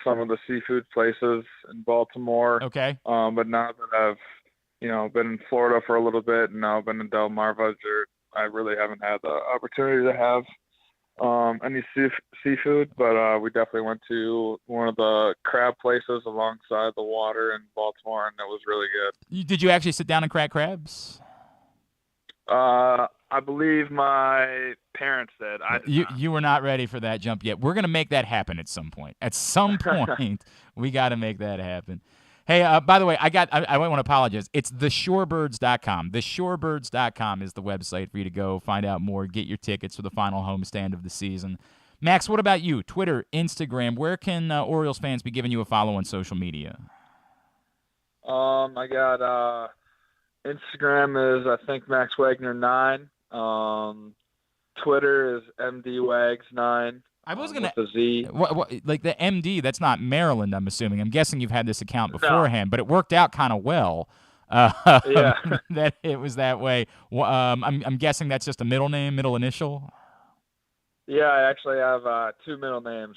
some of the seafood places in Baltimore. Okay. But now that I've been in Florida for a little bit, and now I've been in Delmarva, I really haven't had the opportunity to have any seafood, but we definitely went to one of the crab places alongside the water in Baltimore, and it was really good. Did you actually sit down and crack crabs? I believe my parents did. You were not ready for that jump yet. We're going to make that happen at some point. At some point, we got to make that happen. Hey, by the way, I want to apologize. It's theshorebirds.com. Theshorebirds.com is the website for you to go find out more, get your tickets for the final homestand of the season. Max, what about you? Twitter, Instagram, where can Orioles fans be giving you a follow on social media? I got Instagram is, I think, Max Wagner 9. Twitter is MDWags9. I was gonna with a Z. What, like the MD? That's not Maryland, I'm assuming. I'm guessing you've had this account beforehand, but it worked out kind of well. That it was that way. I'm guessing that's just a middle name, middle initial. Yeah, I actually have 2 middle names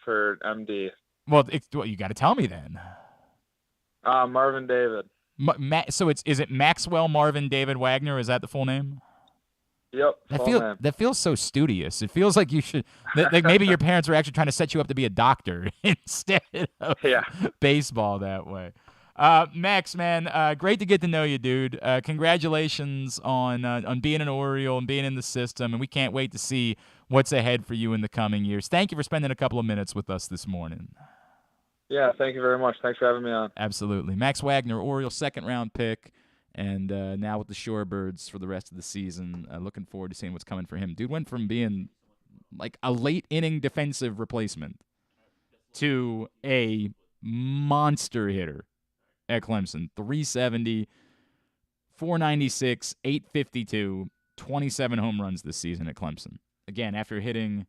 for MD. Well, you got to tell me then. Marvin David. So is it Maxwell Marvin David Wagner? Is that the full name? Yep. That feels so studious. It feels like you should, like maybe your parents were actually trying to set you up to be a doctor instead of baseball that way. Max, man, great to get to know you, dude. Congratulations on being an Oriole and being in the system, and we can't wait to see what's ahead for you in the coming years. Thank you for spending a couple of minutes with us this morning. Yeah, thank you very much. Thanks for having me on. Absolutely. Max Wagner, Orioles second-round pick. And now with the Shorebirds for the rest of the season, looking forward to seeing what's coming for him. Dude went from being like a late-inning defensive replacement to a monster hitter at Clemson. 370, 496, 852, 27 home runs this season at Clemson. Again, after hitting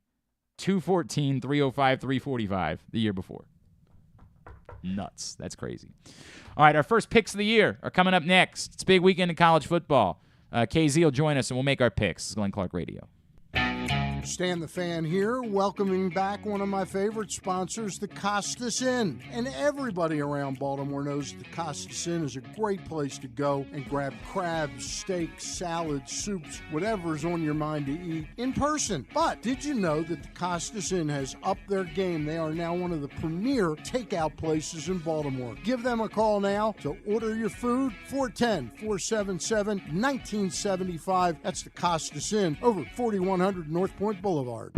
214, 305, 345 the year before. Nuts. That's crazy. All right, our first picks of the year are coming up next. It's a big weekend in college football. KZ will join us, and we'll make our picks. This is Glenn Clark Radio. Stan the Fan here, welcoming back one of my favorite sponsors, the Costas Inn. And everybody around Baltimore knows the Costas Inn is a great place to go and grab crabs, steaks, salads, soups, whatever's on your mind to eat in person. But did you know that the Costas Inn has upped their game? They are now one of the premier takeout places in Baltimore. Give them a call now to order your food, 410-477-1975. That's the Costas Inn over 4100 North Point Boulevard.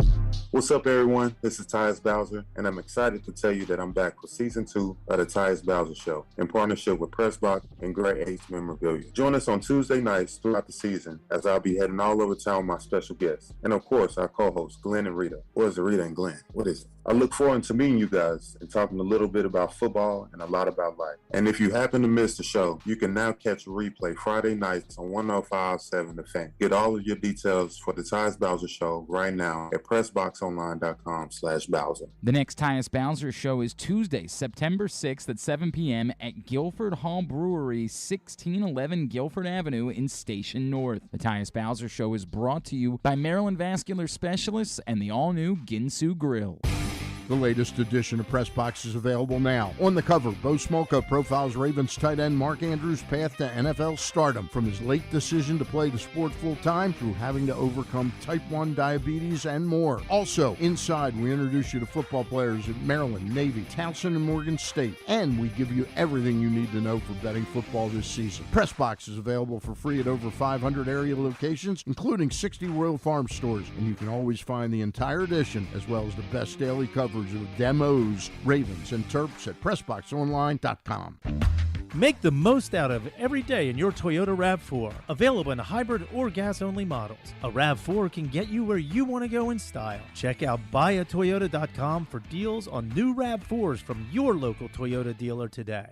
What's up, everyone? This is Tyus Bowser, and I'm excited to tell you that I'm back for Season 2 of the Tyus Bowser Show in partnership with Pressbox and Great H Memorabilia. Join us on Tuesday nights throughout the season as I'll be heading all over town with my special guests. And of course, our co-hosts, Glenn and Rita. Or is it Rita and Glenn? What is it? I look forward to meeting you guys and talking a little bit about football and a lot about life. And if you happen to miss the show, you can now catch a replay Friday nights on 105.7 The Fan. Get all of your details for the Tyus Bowser Show right now at PressBoxOnline.com/Bowser. The next Tyus Bowser Show is Tuesday, September 6th at 7 p.m. at Guilford Hall Brewery, 1611 Guilford Avenue in Station North. The Tyus Bowser Show is brought to you by Maryland Vascular Specialists and the all-new Ginsu Grill. The latest edition of Press Box is available now. On the cover, Bo Smolka profiles Ravens tight end Mark Andrews' path to NFL stardom, from his late decision to play the sport full-time through having to overcome type 1 diabetes and more. Also, inside, we introduce you to football players at Maryland, Navy, Towson, and Morgan State. And we give you everything you need to know for betting football this season. Press Box is available for free at over 500 area locations, including 60 Royal Farm stores. And you can always find the entire edition, as well as the best daily coverage of the Demos, Ravens, and Terps at PressBoxOnline.com. Make the most out of every day in your Toyota RAV4. Available in hybrid or gas-only models. A RAV4 can get you where you want to go in style. Check out buyatoyota.com for deals on new RAV4s from your local Toyota dealer today.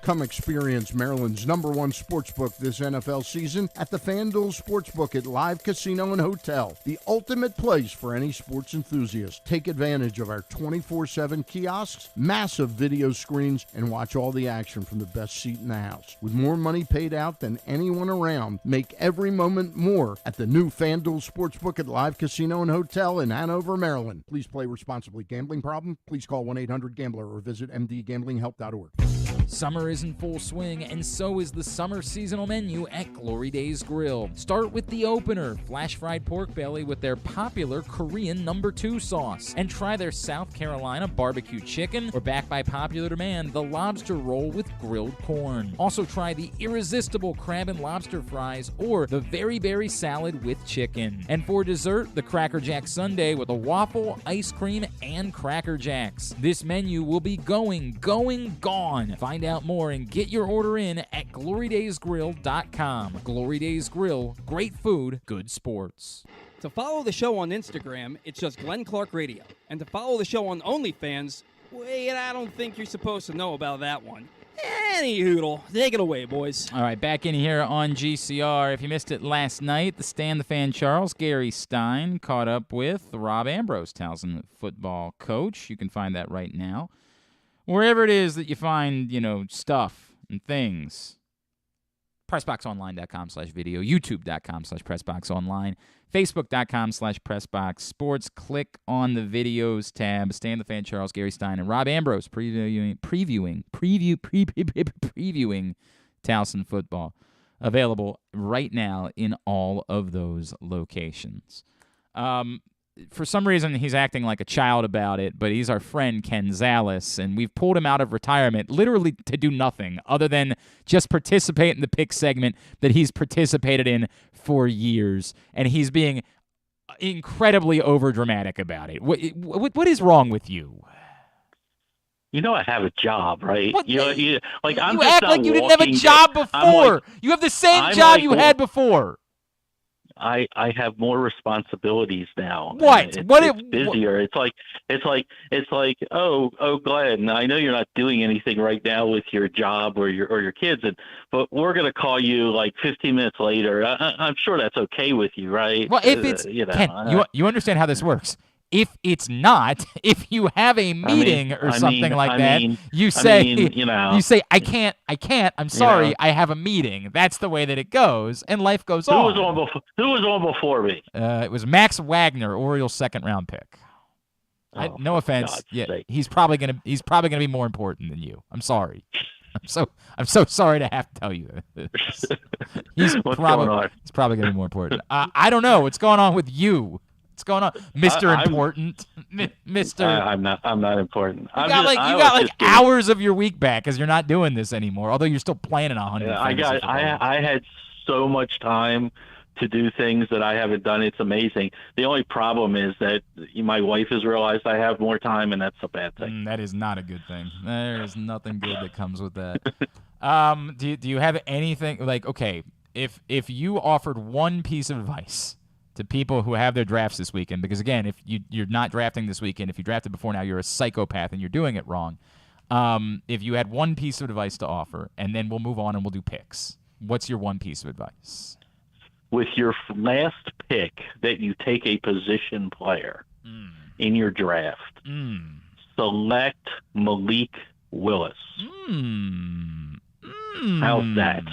Come experience Maryland's #1 sportsbook this NFL season at the FanDuel Sportsbook at Live Casino and Hotel, the ultimate place for any sports enthusiast. Take advantage of our 24/7 kiosks, massive video screens, and watch all the action from the best seat in the house. With more money paid out than anyone around, make every moment more at the new FanDuel Sportsbook at Live Casino and Hotel in Hanover, Maryland. Please play responsibly. Gambling problem? Please call 1-800-GAMBLER or visit mdgamblinghelp.org. Summer is in full swing, and so is the summer seasonal menu at Glory Days Grill. Start with the opener, flash fried pork belly with their popular Korean No. 2 sauce. And try their South Carolina barbecue chicken, or backed by popular demand, the lobster roll with grilled corn. Also try the irresistible crab and lobster fries, or the very berry salad with chicken. And for dessert, the Cracker Jack sundae with a waffle, ice cream, and Cracker Jacks. This menu will be gone. Find out more and get your order in at glorydaysgrill.com. Glory Days Grill, great food, good sports. To follow the show on Instagram, it's just Glenn Clark Radio. And to follow the show on OnlyFans, wait, I don't think you're supposed to know about that one. Any hoodle. Take it away, boys. All right, back in here on GCR. If you missed it last night, the Stan the Fan Charles, Gary Stein, caught up with Rob Ambrose, Towson football coach. You can find that right now. Wherever it is that you find, stuff and things. PressBoxOnline.com/video, YouTube.com/PressBoxOnline, Facebook.com/PressBoxSports. Click on the videos tab. Stan the Fan Charles, Gary Stein, and Rob Ambrose previewing Towson football. Available right now in all of those locations. For some reason, he's acting like a child about it, but he's our friend Ken Zalis, and we've pulled him out of retirement literally to do nothing other than just participate in the pick segment that he's participated in for years, and he's being incredibly overdramatic about it. What is wrong with you? You know I have a job, right? What? I'm you just act like you didn't have a walking job dead. before. You have the same job you had before. I have more responsibilities now. What? It's busier. It's like oh Glenn, I know you're not doing anything right now with your job or your kids, but we're gonna call you like 15 minutes later. I'm sure that's okay with you, right? Well, if it's Ken, you understand how this works. If it's not, if you have a meeting or something like that, you say, I can't, I'm sorry, I have a meeting. That's the way that it goes, and life goes on. Who was on before me? It was Max Wagner, Orioles second-round pick. No offense. Yeah, he's probably gonna be more important than you. I'm sorry. I'm so sorry to have to tell you this. He's probably gonna be more important. I don't know what's going on with you. What's going on, Mr. Important? Mr. I'm not important. You got hours of your week back because you're not doing this anymore. Although you're still playing 100. I had so much time to do things that I haven't done. It's amazing. The only problem is that my wife has realized I have more time, and that's a bad thing. That is not a good thing. There is nothing good that comes with that. Do you have anything like, okay, if you offered one piece of advice to people who have their drafts this weekend, because again, if you're not drafting this weekend, if you drafted before now, you're a psychopath and you're doing it wrong. If you had one piece of advice to offer, and then we'll move on and we'll do picks. What's your one piece of advice? With your last pick, that you take a position player in your draft. Select Malik Willis. How's that?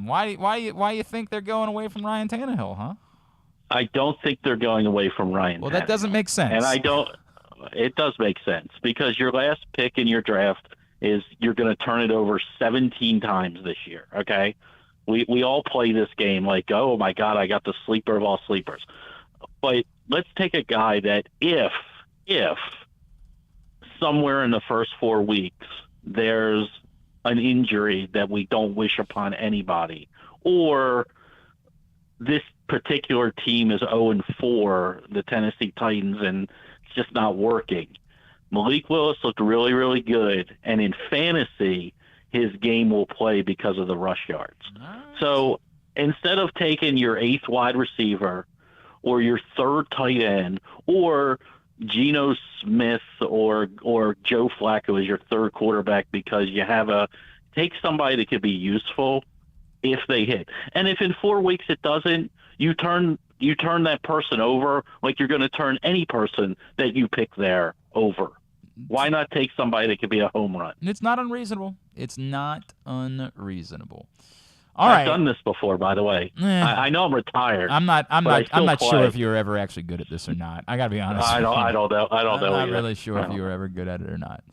Why you think they're going away from Ryan Tannehill, huh? I don't think they're going away from Ryan Tannehill. Well, that doesn't make sense. And it does make sense, because your last pick in your draft is you're going to turn it over 17 times this year, okay? We all play this game like, oh, my God, I got the sleeper of all sleepers. But let's take a guy that if somewhere in the first 4 weeks there's an injury that we don't wish upon anybody, or this particular team is 0-4, the Tennessee Titans, and it's just not working. Malik Willis looked really, really good, and in fantasy, his game will play because of the rush yards. Nice. So instead of taking your 8th wide receiver or your 3rd tight end or Geno Smith or Joe Flacco as your 3rd quarterback because you have take somebody that could be useful if they hit. And if in 4 weeks it doesn't, you turn that person over like you're going to turn any person that you pick there over. Why not take somebody that could be a home run? It's not unreasonable. It's not unreasonable. All right. I've done this before, by the way. I know I'm retired. I'm not sure if you were ever actually good at this or not. I gotta be honest. I don't know. I'm not really sure if you were ever good at it or not.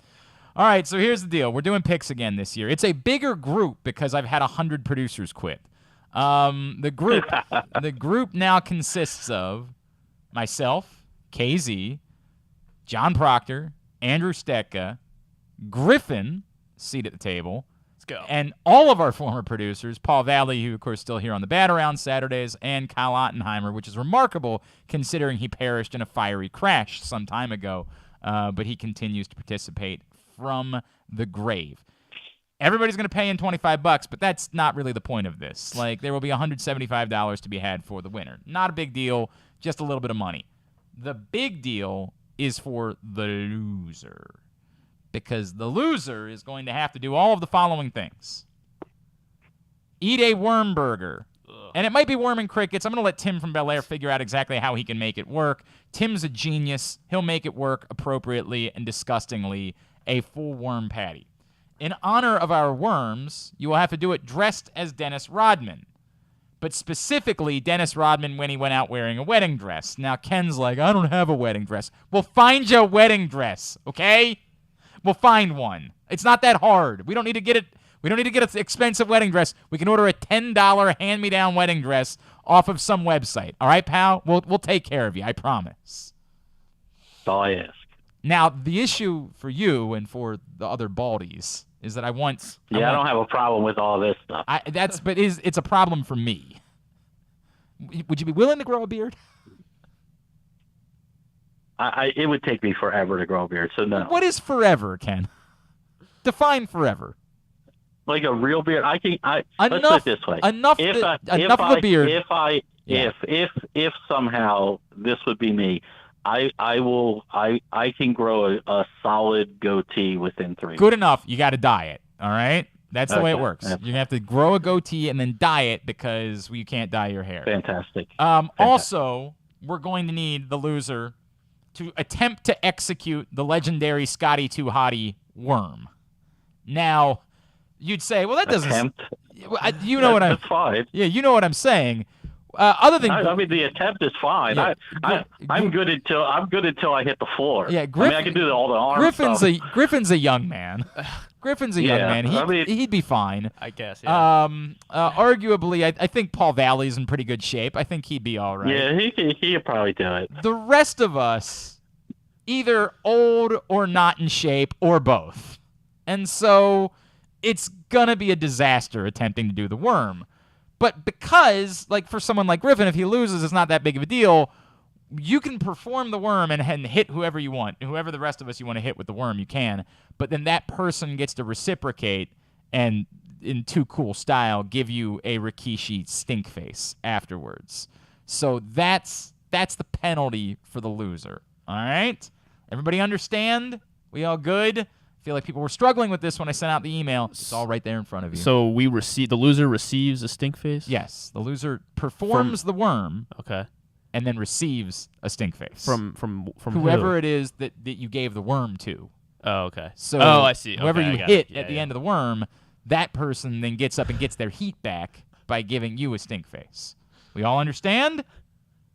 All right, so here's the deal. We're doing picks again this year. It's a bigger group because I've had 100 producers quit. The group now consists of myself, KZ, John Proctor, Andrew Stetka, Griffin, seat at the table. Let's go. And all of our former producers, Paul Valley, who, of course, is still here on the Bat Around Saturdays, and Kyle Ottenheimer, which is remarkable considering he perished in a fiery crash some time ago, but he continues to participate from the grave. Everybody's going to pay in $25, but that's not really the point of this. Like, there will be $175 to be had for the winner. Not a big deal, just a little bit of money. The big deal is for the loser, because the loser is going to have to do all of the following things. Eat a worm burger. And it might be worm and crickets. I'm going to let Tim from Bel Air figure out exactly how he can make it work. Tim's a genius. He'll make it work appropriately and disgustingly, a full worm patty. In honor of our worms, you will have to do it dressed as Dennis Rodman. But specifically, Dennis Rodman when he went out wearing a wedding dress. Now, Ken's like, I don't have a wedding dress. Well, find you a wedding dress, okay? We'll find one. It's not that hard. We don't need to get it. We don't need to get an expensive wedding dress. We can order a $10 hand-me-down wedding dress off of some website. All right, pal? We'll take care of you, I promise. That's all I ask. Now, the issue for you and for the other baldies is that I don't have a problem with all this stuff. It's a problem for me. Would you be willing to grow a beard? It would take me forever to grow a beard, so no. What is forever, Ken? Define forever. Like a real beard. Let's put it this way. Enough of a beard. If somehow this would be me, I can grow a solid goatee within 3 Good enough. You got to dye it. All right? That's the way it works. Yep. You have to grow a goatee and then dye it because you can't dye your hair. Fantastic. Also, we're going to need the loser to attempt to execute the legendary Scotty Too Hottie worm. Now, you'd say, well, that doesn't... Attempt? You know what I'm... That's fine. Yeah, you know what I'm saying. Other than... I mean, the attempt is fine. Yeah, I'm good until I hit the floor. Yeah, I can do all the arm Griffin's stuff. Griffin's a young man. Griffin's a young man. He'd be fine. I guess, yeah. Arguably, I think Paul Valley's in pretty good shape. I think he'd be all right. Yeah, he'd probably do it. The rest of us, either old or not in shape, or both. And so it's going to be a disaster attempting to do the worm. But because, like, for someone like Griffin, if he loses, it's not that big of a deal. You can perform the worm and hit whoever you want. Whoever the rest of us you want to hit with the worm, you can. But then that person gets to reciprocate and, in Too Cool style, give you a Rikishi stink face afterwards. So that's the penalty for the loser. All right? Everybody understand? We all good? I feel like people were struggling with this when I sent out the email. It's all right there in front of you. So the loser receives a stink face? Yes. The loser performs the worm. Okay. And then receives a stink face. From whoever who? it is that you gave the worm to. Oh, okay. So I see. Whoever okay, you hit at the end of the worm, that person then gets up and gets their heat back by giving you a stink face. We all understand?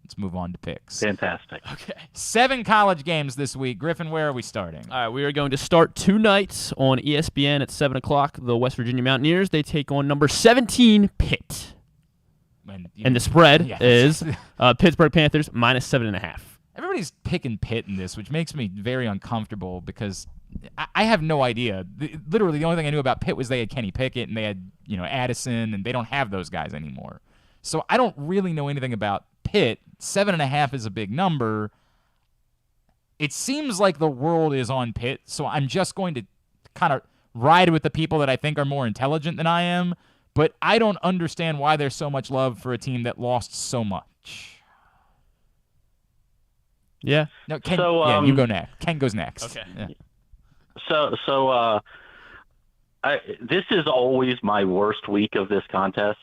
Let's move on to picks. Fantastic. Okay. 7 college games this week. Griffin, where are we starting? All right, we are going to start tonight on ESPN at 7 o'clock. The West Virginia Mountaineers, they take on number 17, Pitt. And the spread is Pittsburgh Panthers minus 7.5. Everybody's picking Pitt in this, which makes me very uncomfortable because I have no idea. Literally, the only thing I knew about Pitt was they had Kenny Pickett and they had Addison, and they don't have those guys anymore. So I don't really know anything about Pitt. 7.5 is a big number. It seems like the world is on Pitt, so I'm just going to kind of ride with the people that I think are more intelligent than I am, but I don't understand why there's so much love for a team that lost so much. Yeah. No, Ken, you go next. Ken goes next. Okay. Yeah. This is always my worst week of this contest.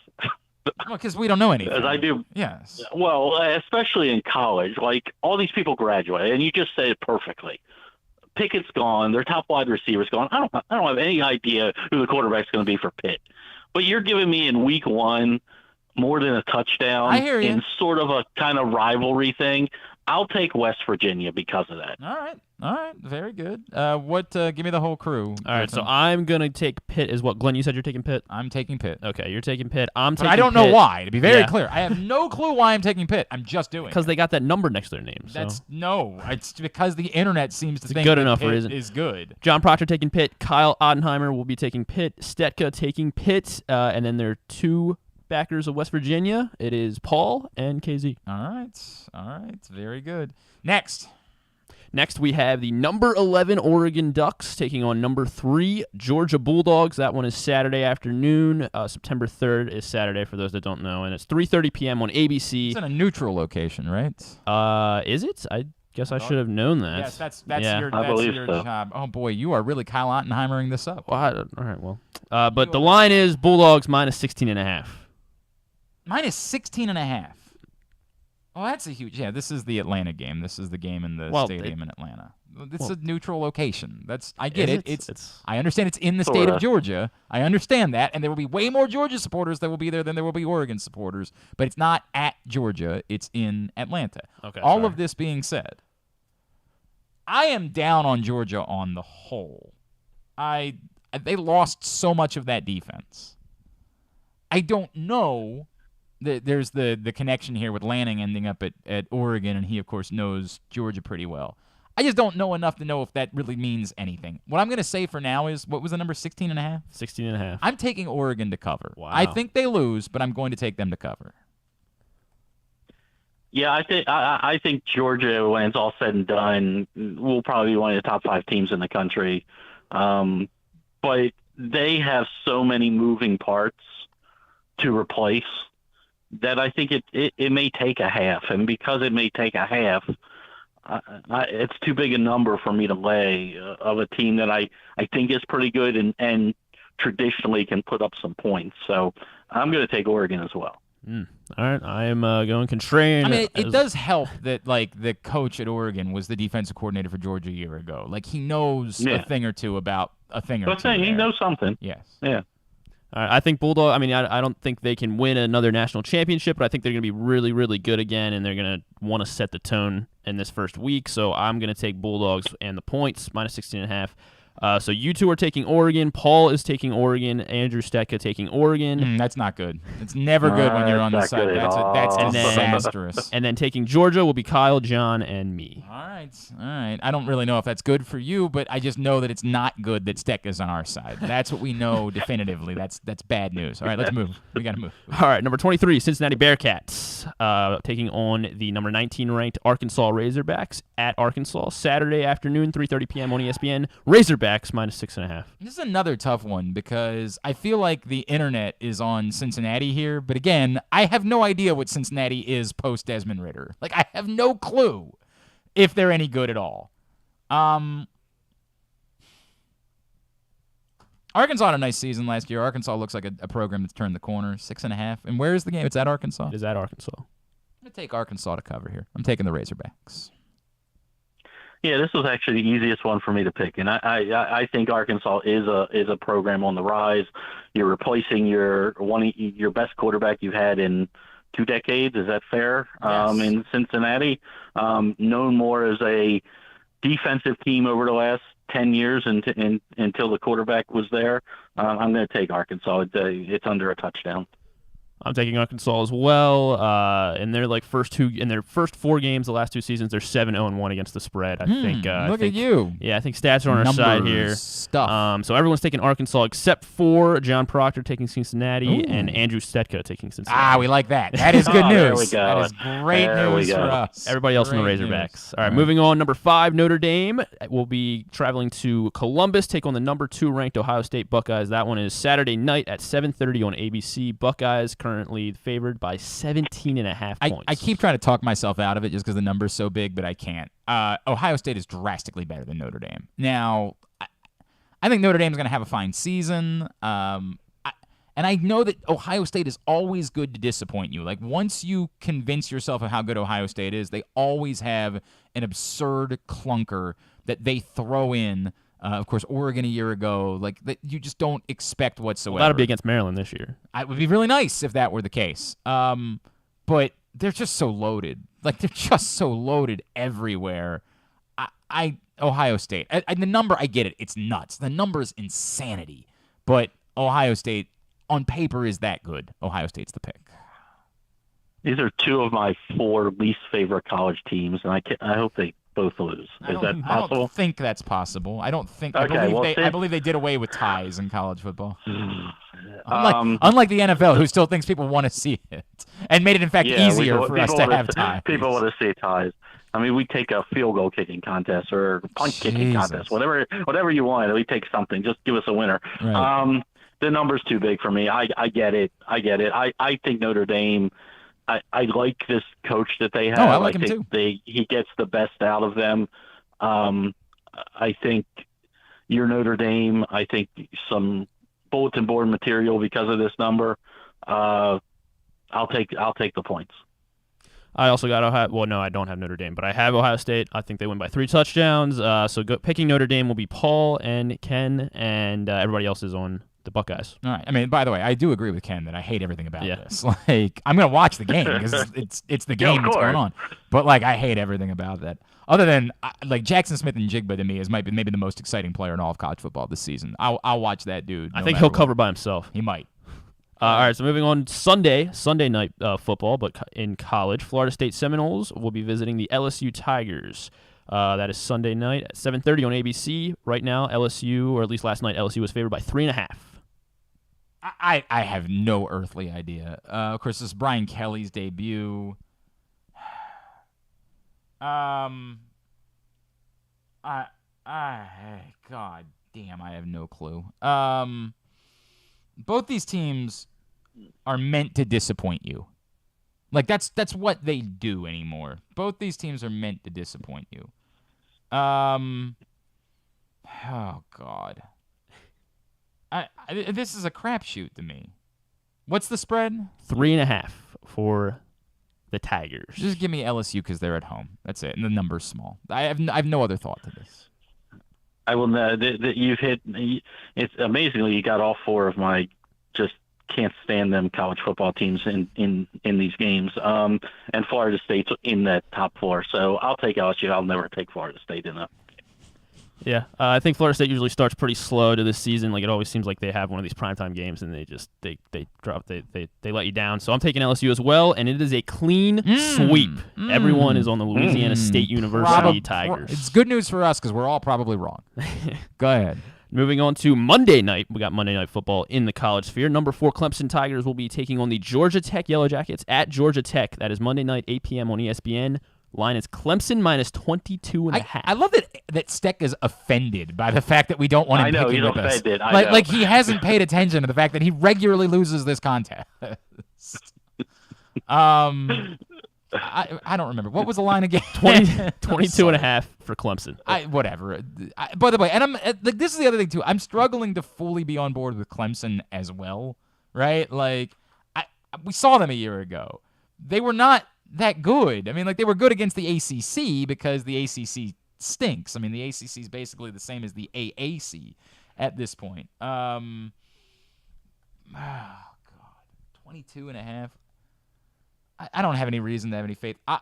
Because we don't know anything. As I do. Yes. Well, especially in college, like all these people graduate, and you just said it perfectly. Pickett's gone. Their top wide receiver's gone. I don't have any idea who the quarterback's going to be for Pitt. But you're giving me in week one more than a touchdown I hear you. in sort of a kind of rivalry thing. I'll take West Virginia because of that. All right. Very good. Give me the whole crew. All right, so I'm going to take Pitt as well. Glenn, you said you're taking Pitt? I'm taking Pitt. Okay, you're taking Pitt. I'm But taking I don't Pitt. know why, to be very clear. I have no clue why I'm taking Pitt. I'm just doing it. Because they got that number next to their name. So. It's because the internet seems to think good that enough Pitt reason. is good. John Proctor taking Pitt. Kyle Ottenheimer will be taking Pitt. Stetka taking Pitt. And then there are two backers of West Virginia. It is Paul and KZ. All right. Very good. Next, we have the number 11 Oregon Ducks taking on number 3 Georgia Bulldogs. That one is Saturday afternoon. September 3rd is Saturday for those that don't know, and it's 3:30 p.m. on ABC. It's in a neutral location, right? Is it? I guess I should have known that. Yes, that's I your believe so. job. Oh boy, you are really Kyle Ottenheimering this up. Well, all right, well, but the line is Bulldogs minus 16.5. Minus 16.5. Oh, that's a huge. Yeah, this is the Atlanta game. This is the game in the stadium in Atlanta. It's a neutral location. I get it. I understand it's in the state of Georgia. I understand that, and there will be way more Georgia supporters that will be there than there will be Oregon supporters. But it's not at Georgia. It's in Atlanta. Okay. All of this being said, I am down on Georgia on the whole. They lost so much of that defense. I don't know. There's the connection here with Lanning ending up at Oregon, and he, of course, knows Georgia pretty well. I just don't know enough to know if that really means anything. What I'm going to say for now is, what was the number, 16.5? 16.5. I'm taking Oregon to cover. Wow. I think they lose, but I'm going to take them to cover. Yeah, I think Georgia, when it's all said and done, will probably be one of the top 5 teams in the country. But they have so many moving parts to replace that I think it may take a half. And because it may take a half, it's too big a number for me to lay of a team that I think is pretty good and traditionally can put up some points. So I'm going to take Oregon as well. All right, I am going contrarian. I mean, it does help that, like, the coach at Oregon was the defensive coordinator for Georgia a year ago. Like, he knows a thing or two about a thing or two. He knows something. Yes. Yeah. All right, I think Bulldog. I mean, I don't think they can win another national championship, but I think they're going to be really, really good again, and they're going to want to set the tone in this first week. So I'm going to take Bulldogs and the points minus 16.5. So you two are taking Oregon. Paul is taking Oregon. Andrew Stetka taking Oregon. That's not good. It's never good when you're on the side. That's disastrous. And then taking Georgia will be Kyle, John, and me. All right. I don't really know if that's good for you, but I just know that it's not good that Stetka's on our side. That's what we know definitively. That's bad news. All right, let's move. We got to move. All right, number 23, Cincinnati Bearcats, taking on the number 19 ranked Arkansas Razorbacks at Arkansas Saturday afternoon, 3:30 p.m. on ESPN. Razorbacks minus 6.5. This is another tough one because I feel like the internet is on Cincinnati here, but again, I have no idea what Cincinnati is post Desmond Ridder. Like, I have no clue if they're any good at all. Arkansas had a nice season last year. Arkansas looks like a program that's turned the corner. 6.5. And where is the game? It's at Arkansas? It is at Arkansas. I'm going to take Arkansas to cover here. I'm taking the Razorbacks. Yeah, this was actually the easiest one for me to pick, and I think Arkansas is a program on the rise. You're replacing your best quarterback you've had in 2 decades. Is that fair? Yes. In Cincinnati, known more as a defensive team over the last 10 years until the quarterback was there. I'm going to take Arkansas. It's under a touchdown. I'm taking Arkansas as well. In their first 4 games, the last 2 seasons, they're 7-0-1 against the spread. I think. Look at you. Yeah, I think stats are on our side here. Stuff. So everyone's taking Arkansas except for John Proctor taking Cincinnati and Andrew Stetka taking Cincinnati. We like that. That is good news. There we go. That is great news for us. Everybody else in the Razorbacks. All right, moving on. Number 5, Notre Dame will be traveling to Columbus, take on the number 2 ranked Ohio State Buckeyes. That one is Saturday night at 7:30 on ABC. Buckeyes currently favored by 17.5 points. I keep trying to talk myself out of it just because the number's so big, but I can't. Ohio State is drastically better than Notre Dame. Now, I think Notre Dame's going to have a fine season. And I know that Ohio State is always good to disappoint you. Like, once you convince yourself of how good Ohio State is, they always have an absurd clunker that they throw in. Of course, Oregon a year ago, like that you just don't expect whatsoever. Well, that'll be against Maryland this year. It would be really nice if that were the case. But they're just so loaded. Like, they're just so loaded everywhere. Ohio State. The number, I get it. It's nuts. The number is insanity. But Ohio State, on paper, is that good. Ohio State's the pick. These are 2 of my 4 least favorite college teams, and I hope they both lose. Is that possible? I don't think that's possible. I don't think. Okay, I believe they did away with ties in college football. Unlike the NFL, who still thinks people want to see it, and made it in fact easier for us to have ties. People want to see ties. I mean, we take a field goal kicking contest or punt kicking contest, whatever you want. We take something. Just give us a winner. Right. The number's too big for me. I get it. I think Notre Dame. I like this coach that they have. I like him too. He gets the best out of them. I think you're Notre Dame. I think some bulletin board material because of this number. I'll take the points. I also got Ohio. Well, no, I don't have Notre Dame, but I have Ohio State. I think they win by 3 touchdowns. Picking Notre Dame will be Paul and Ken, and everybody else is on the Buckeyes. All right. I mean, by the way, I do agree with Ken that I hate everything about this. Like, I'm going to watch the game because it's the game that's going on. But, I hate everything about that. Other than, Jackson Smith and Jigba to me is maybe the most exciting player in all of college football this season. I'll watch that dude. I think he'll cover by himself. He might. All right, so moving on, Sunday night football, but in college, Florida State Seminoles will be visiting the LSU Tigers. That is Sunday night at 7:30 on ABC. Right now, LSU, or at least last night, LSU was favored by 3.5. I have no earthly idea. Of course, this is Brian Kelly's debut. God damn, I have no clue. Both these teams are meant to disappoint you. Like, that's what they do anymore. Both these teams are meant to disappoint you. Oh God. This is a crapshoot to me. What's the spread? 3.5 for the Tigers. Just give me LSU because they're at home. That's it, and the number's small. I have no other thought to this. I will. You've hit. It's amazingly you got all 4 of my just can't stand them college football teams in these games. And Florida State's in that top 4, so I'll take LSU. I'll never take Florida State in that. Yeah, I think Florida State usually starts pretty slow to this season. Like, it always seems like they have one of these primetime games and they drop, they let you down. So I'm taking LSU as well, and it is a clean sweep. Everyone is on the Louisiana State University Tigers. It's good news for us because we're all probably wrong. Go ahead. Moving on to Monday night, we got Monday Night Football in the college sphere. Number 4 Clemson Tigers will be taking on the Georgia Tech Yellow Jackets at Georgia Tech. That is Monday night, 8 p.m. on ESPN. Line is Clemson minus 22.5. I love that Steck is offended by the fact that we don't want him picking with us. Offended. Like he hasn't paid attention to the fact that he regularly loses this contest. I don't remember. What was the line again? 22.5 for Clemson. Whatever. By the way, and this is the other thing too. I'm struggling to fully be on board with Clemson as well, right? Like, we saw them a year ago. They were not that good. I mean, they were good against the ACC because the ACC stinks. I mean, the ACC is basically the same as the AAC at this point. Oh, God. 22.5. I don't have any reason to have any faith. I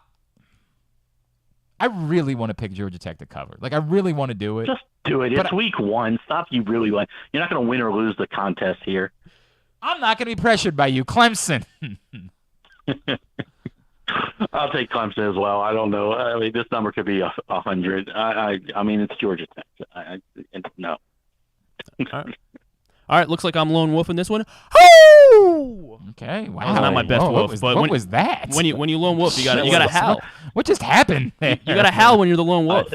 really want to pick Georgia Tech to cover. I really want to do it. Just do it. It's week 1. Stop. You're not going to win or lose the contest here. I'm not going to be pressured by you, Clemson. I'll take Clemson as well. I don't know. I mean, this number could be 100. I mean, it's Georgia Tech. No. All right, looks like I'm lone wolf in this one. Hoo! Okay, wow. That's not my best wolf. What was that? When you lone wolf, you gotta howl. What just happened? You gotta howl when you're the lone wolf.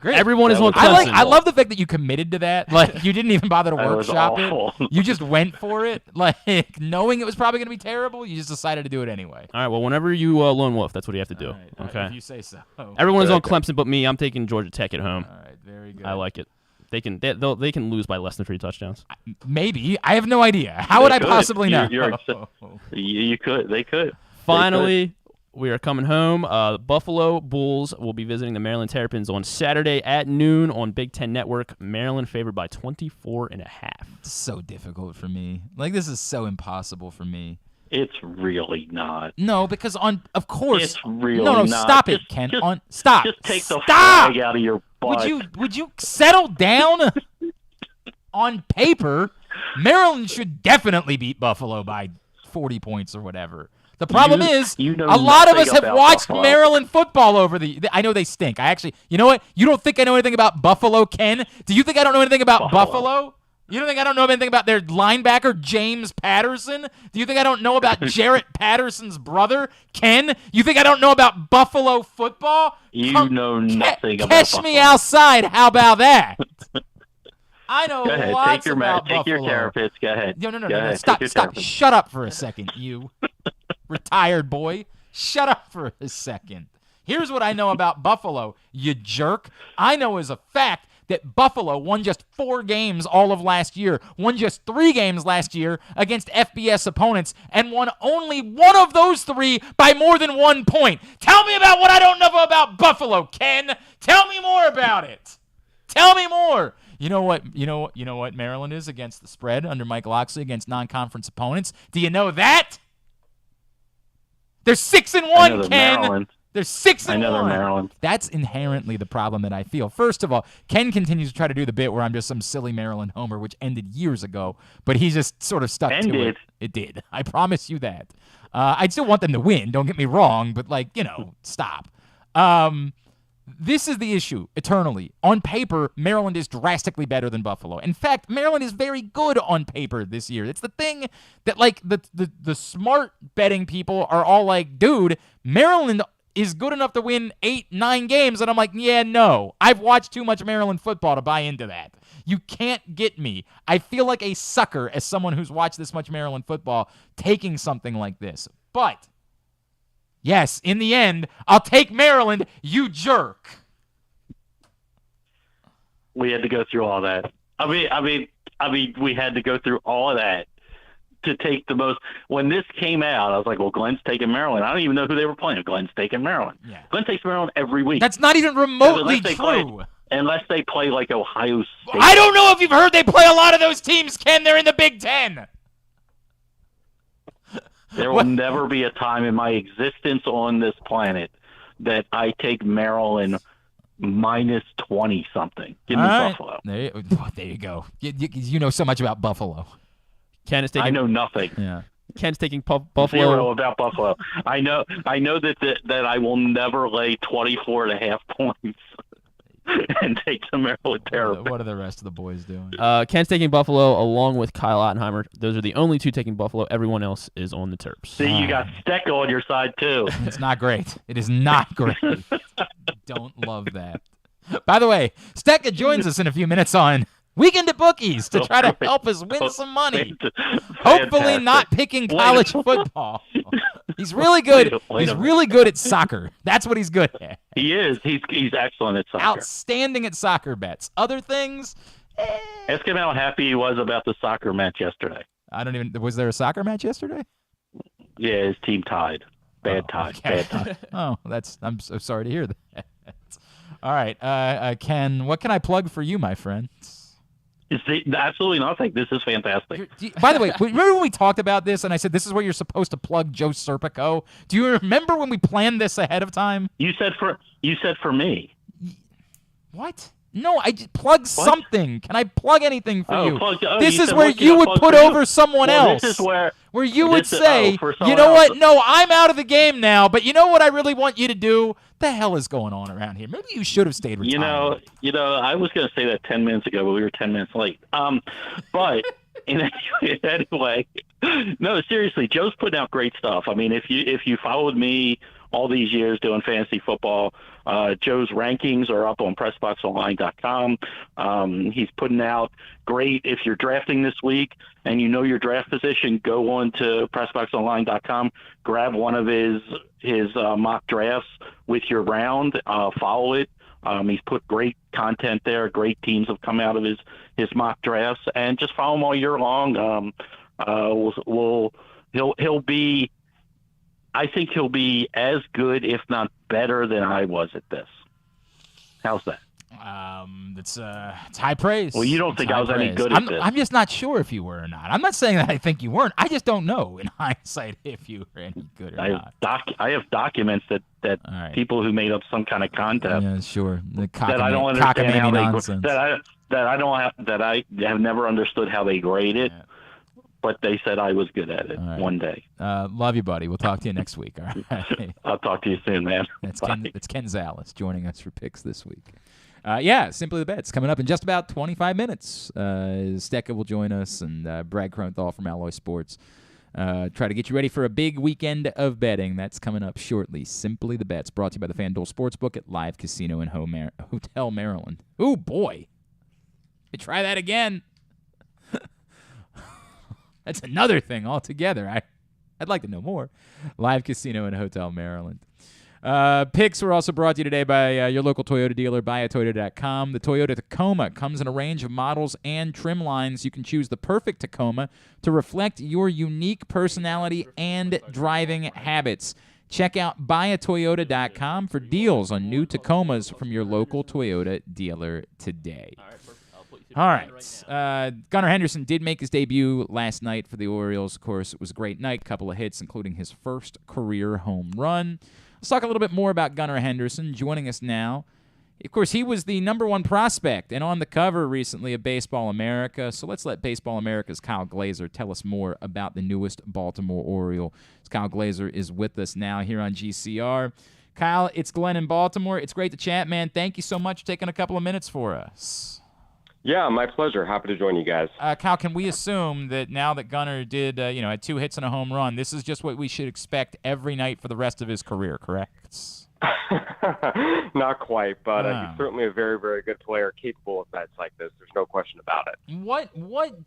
Great. Everyone is on Clemson. I love the fact that you committed to that. Like, you didn't even bother to workshop it. You just went for it, like knowing it was probably going to be terrible. You just decided to do it anyway. All right. Well, whenever you lone wolf, that's what you have to do. All right, okay. If you say so. Everyone is on Clemson, but me. I'm taking Georgia Tech at home. All right. Very good. I like it. They can lose by less than 3 touchdowns. Maybe. I have no idea. How would I possibly know? You could. They could. Finally, we are coming home. Buffalo Bulls will be visiting the Maryland Terrapins on Saturday at noon on Big Ten Network. Maryland favored by 24.5. It's so difficult for me. Like, this is so impossible for me. It's really not. No, because of course. It's really not. Stop it, Ken. Stop. Just take the flag out of your butt. Would you settle down? On paper, Maryland should definitely beat Buffalo by 40 points or whatever. The problem is, a lot of us have watched Buffalo. Maryland football over I know they stink. You know what? You don't think I know anything about Buffalo, Ken? Do you think I don't know anything about Buffalo? You don't think I don't know anything about their linebacker, James Patterson? Do you think I don't know about Jarrett Patterson's brother, Ken? You think I don't know about Buffalo football? You know nothing about Catch Buffalo. me outside. How about that? I know lots take about Buffalo. Take your Terrapins. Go ahead. No. Stop. Shut up for a second, you retired boy. Shut up for a second. Here's what I know about Buffalo, you jerk. I know as a fact that Buffalo won just 4 games all of last year, won just 3 games last year against FBS opponents, and won only one of those 3 by more than 1 point. Tell me about what I don't know about Buffalo, Ken. Tell me more about it. Tell me more. You know what Maryland is against the spread under Mike Locksley against non-conference opponents? Do you know that? They're 6-1, Ken. Maryland. They're 6-1. I know they're Maryland. That's inherently the problem that I feel. First of all, Ken continues to try to do the bit where I'm just some silly Maryland homer, which ended years ago, but he just sort of stuck to it. It did. I promise you that. I'd still want them to win, don't get me wrong, but stop. This is the issue, eternally. On paper, Maryland is drastically better than Buffalo. In fact, Maryland is very good on paper this year. It's the thing that, the smart betting people are all like, dude, Maryland is good enough to win 8-9 games, and I'm like, yeah, no. I've watched too much Maryland football to buy into that. You can't get me. I feel like a sucker as someone who's watched this much Maryland football taking something like this. But yes, in the end, I'll take Maryland, you jerk. We had to go through all that. I mean, we had to go through all of that to take the most. When this came out, I was like, well, Glenn's taking Maryland. I don't even know who they were playing. Glenn's taking Maryland. Yeah. Glenn takes Maryland every week. That's not even remotely true. Unless they play like Ohio State. I don't know if you've heard they play a lot of those teams, Ken. They're in the Big Ten. There will never be a time in my existence on this planet that I take Maryland minus 20-something. Give me Buffalo. There you go. You know so much about Buffalo. Ken is taking. I know nothing. Yeah. Ken's taking Buffalo. Zero about Buffalo. I know that I will never lay 24.5 points and take the Maryland Terrapins. What are the rest of the boys doing? Ken's taking Buffalo along with Kyle Ottenheimer. Those are the only 2 taking Buffalo. Everyone else is on the Terps. See, you got Stecco on your side, too. It's not great. It is not great. Don't love that. By the way, Stecca joins us in a few minutes on Weekend at Bookies to try to help us win some money. Hopefully not picking college football. He's really good. He's really good at soccer. That's what he's good at. He is. He's excellent at soccer. Outstanding at soccer bets. Other things? Ask him how happy he was about the soccer match yesterday. Was there a soccer match yesterday? Yeah, his team tied. Bad tie. Okay. Bad tie. I'm so sorry to hear that. All right, Ken, what can I plug for you, my friend? Absolutely nothing. This is fantastic. By the way, remember when we talked about this and I said this is where you're supposed to plug Joe Serpico? Do you remember when we planned this ahead of time? You said for me. What? No, I just plug something. Can I plug anything for you? This is said, where you would put over someone else. This is where you would say, you know what? No, I'm out of the game now. But you know what I really want you to do? The hell is going on around here? Maybe you should have stayed retired. I was going to say that 10 minutes ago, but we were 10 minutes late. But anyway, no, seriously, Joe's putting out great stuff. I mean, if you followed me all these years doing fantasy football, Joe's rankings are up on PressBoxOnline.com. He's putting out great. If you're drafting this week and you know your draft position, go on to PressBoxOnline.com, grab one of his mock drafts with your round, follow it. He's put great content there. Great teams have come out of his mock drafts, and just follow him all year long. He'll be. I think he'll be as good, if not better, than I was at this. How's that? It's high praise. Well, you don't think I was any good at this? I'm just not sure if you were or not. I'm not saying that I think you weren't. I just don't know in hindsight if you were any good or not. I have documents that people who made up some kind of contest. Yeah, sure. That I don't understand how that I have never understood how they grade it. Yeah. But they said I was good at it one day. Love you, buddy. We'll talk to you next week. All right. I'll talk to you soon, man. It's Ken Zalis joining us for picks this week. Simply the Bets coming up in just about 25 minutes. Stecca will join us, and Brad Kronthal from Alloy Sports. Try to get you ready for a big weekend of betting. That's coming up shortly. Simply the Bets, brought to you by the FanDuel Sportsbook at Live Casino in Hotel Maryland. Ooh, boy. Try that again. That's another thing altogether. I'd like to know more. Live Casino in Hotel Maryland. Picks were also brought to you today by your local Toyota dealer, buyatoyota.com. The Toyota Tacoma comes in a range of models and trim lines. You can choose the perfect Tacoma to reflect your unique personality and driving habits. Check out buyatoyota.com for deals on new Tacomas from your local Toyota dealer today. All right. Gunnar Henderson did make his debut last night for the Orioles. Of course, it was a great night. Couple of hits, including his first career home run. Let's talk a little bit more about Gunnar Henderson. Joining us now, of course, he was the #1 prospect and on the cover recently of Baseball America. So let's let Baseball America's Kyle Glaser tell us more about the newest Baltimore Oriole. Kyle Glaser is with us now here on GCR. Kyle, it's Glenn in Baltimore. It's great to chat, man. Thank you so much for taking a couple of minutes for us. Yeah, my pleasure. Happy to join you guys. Kyle, can we assume that now that Gunnar did, had 2 hits and a home run, this is just what we should expect every night for the rest of his career, correct? Not quite, but he's certainly a very, very good player, capable of bets like this. There's no question about it. What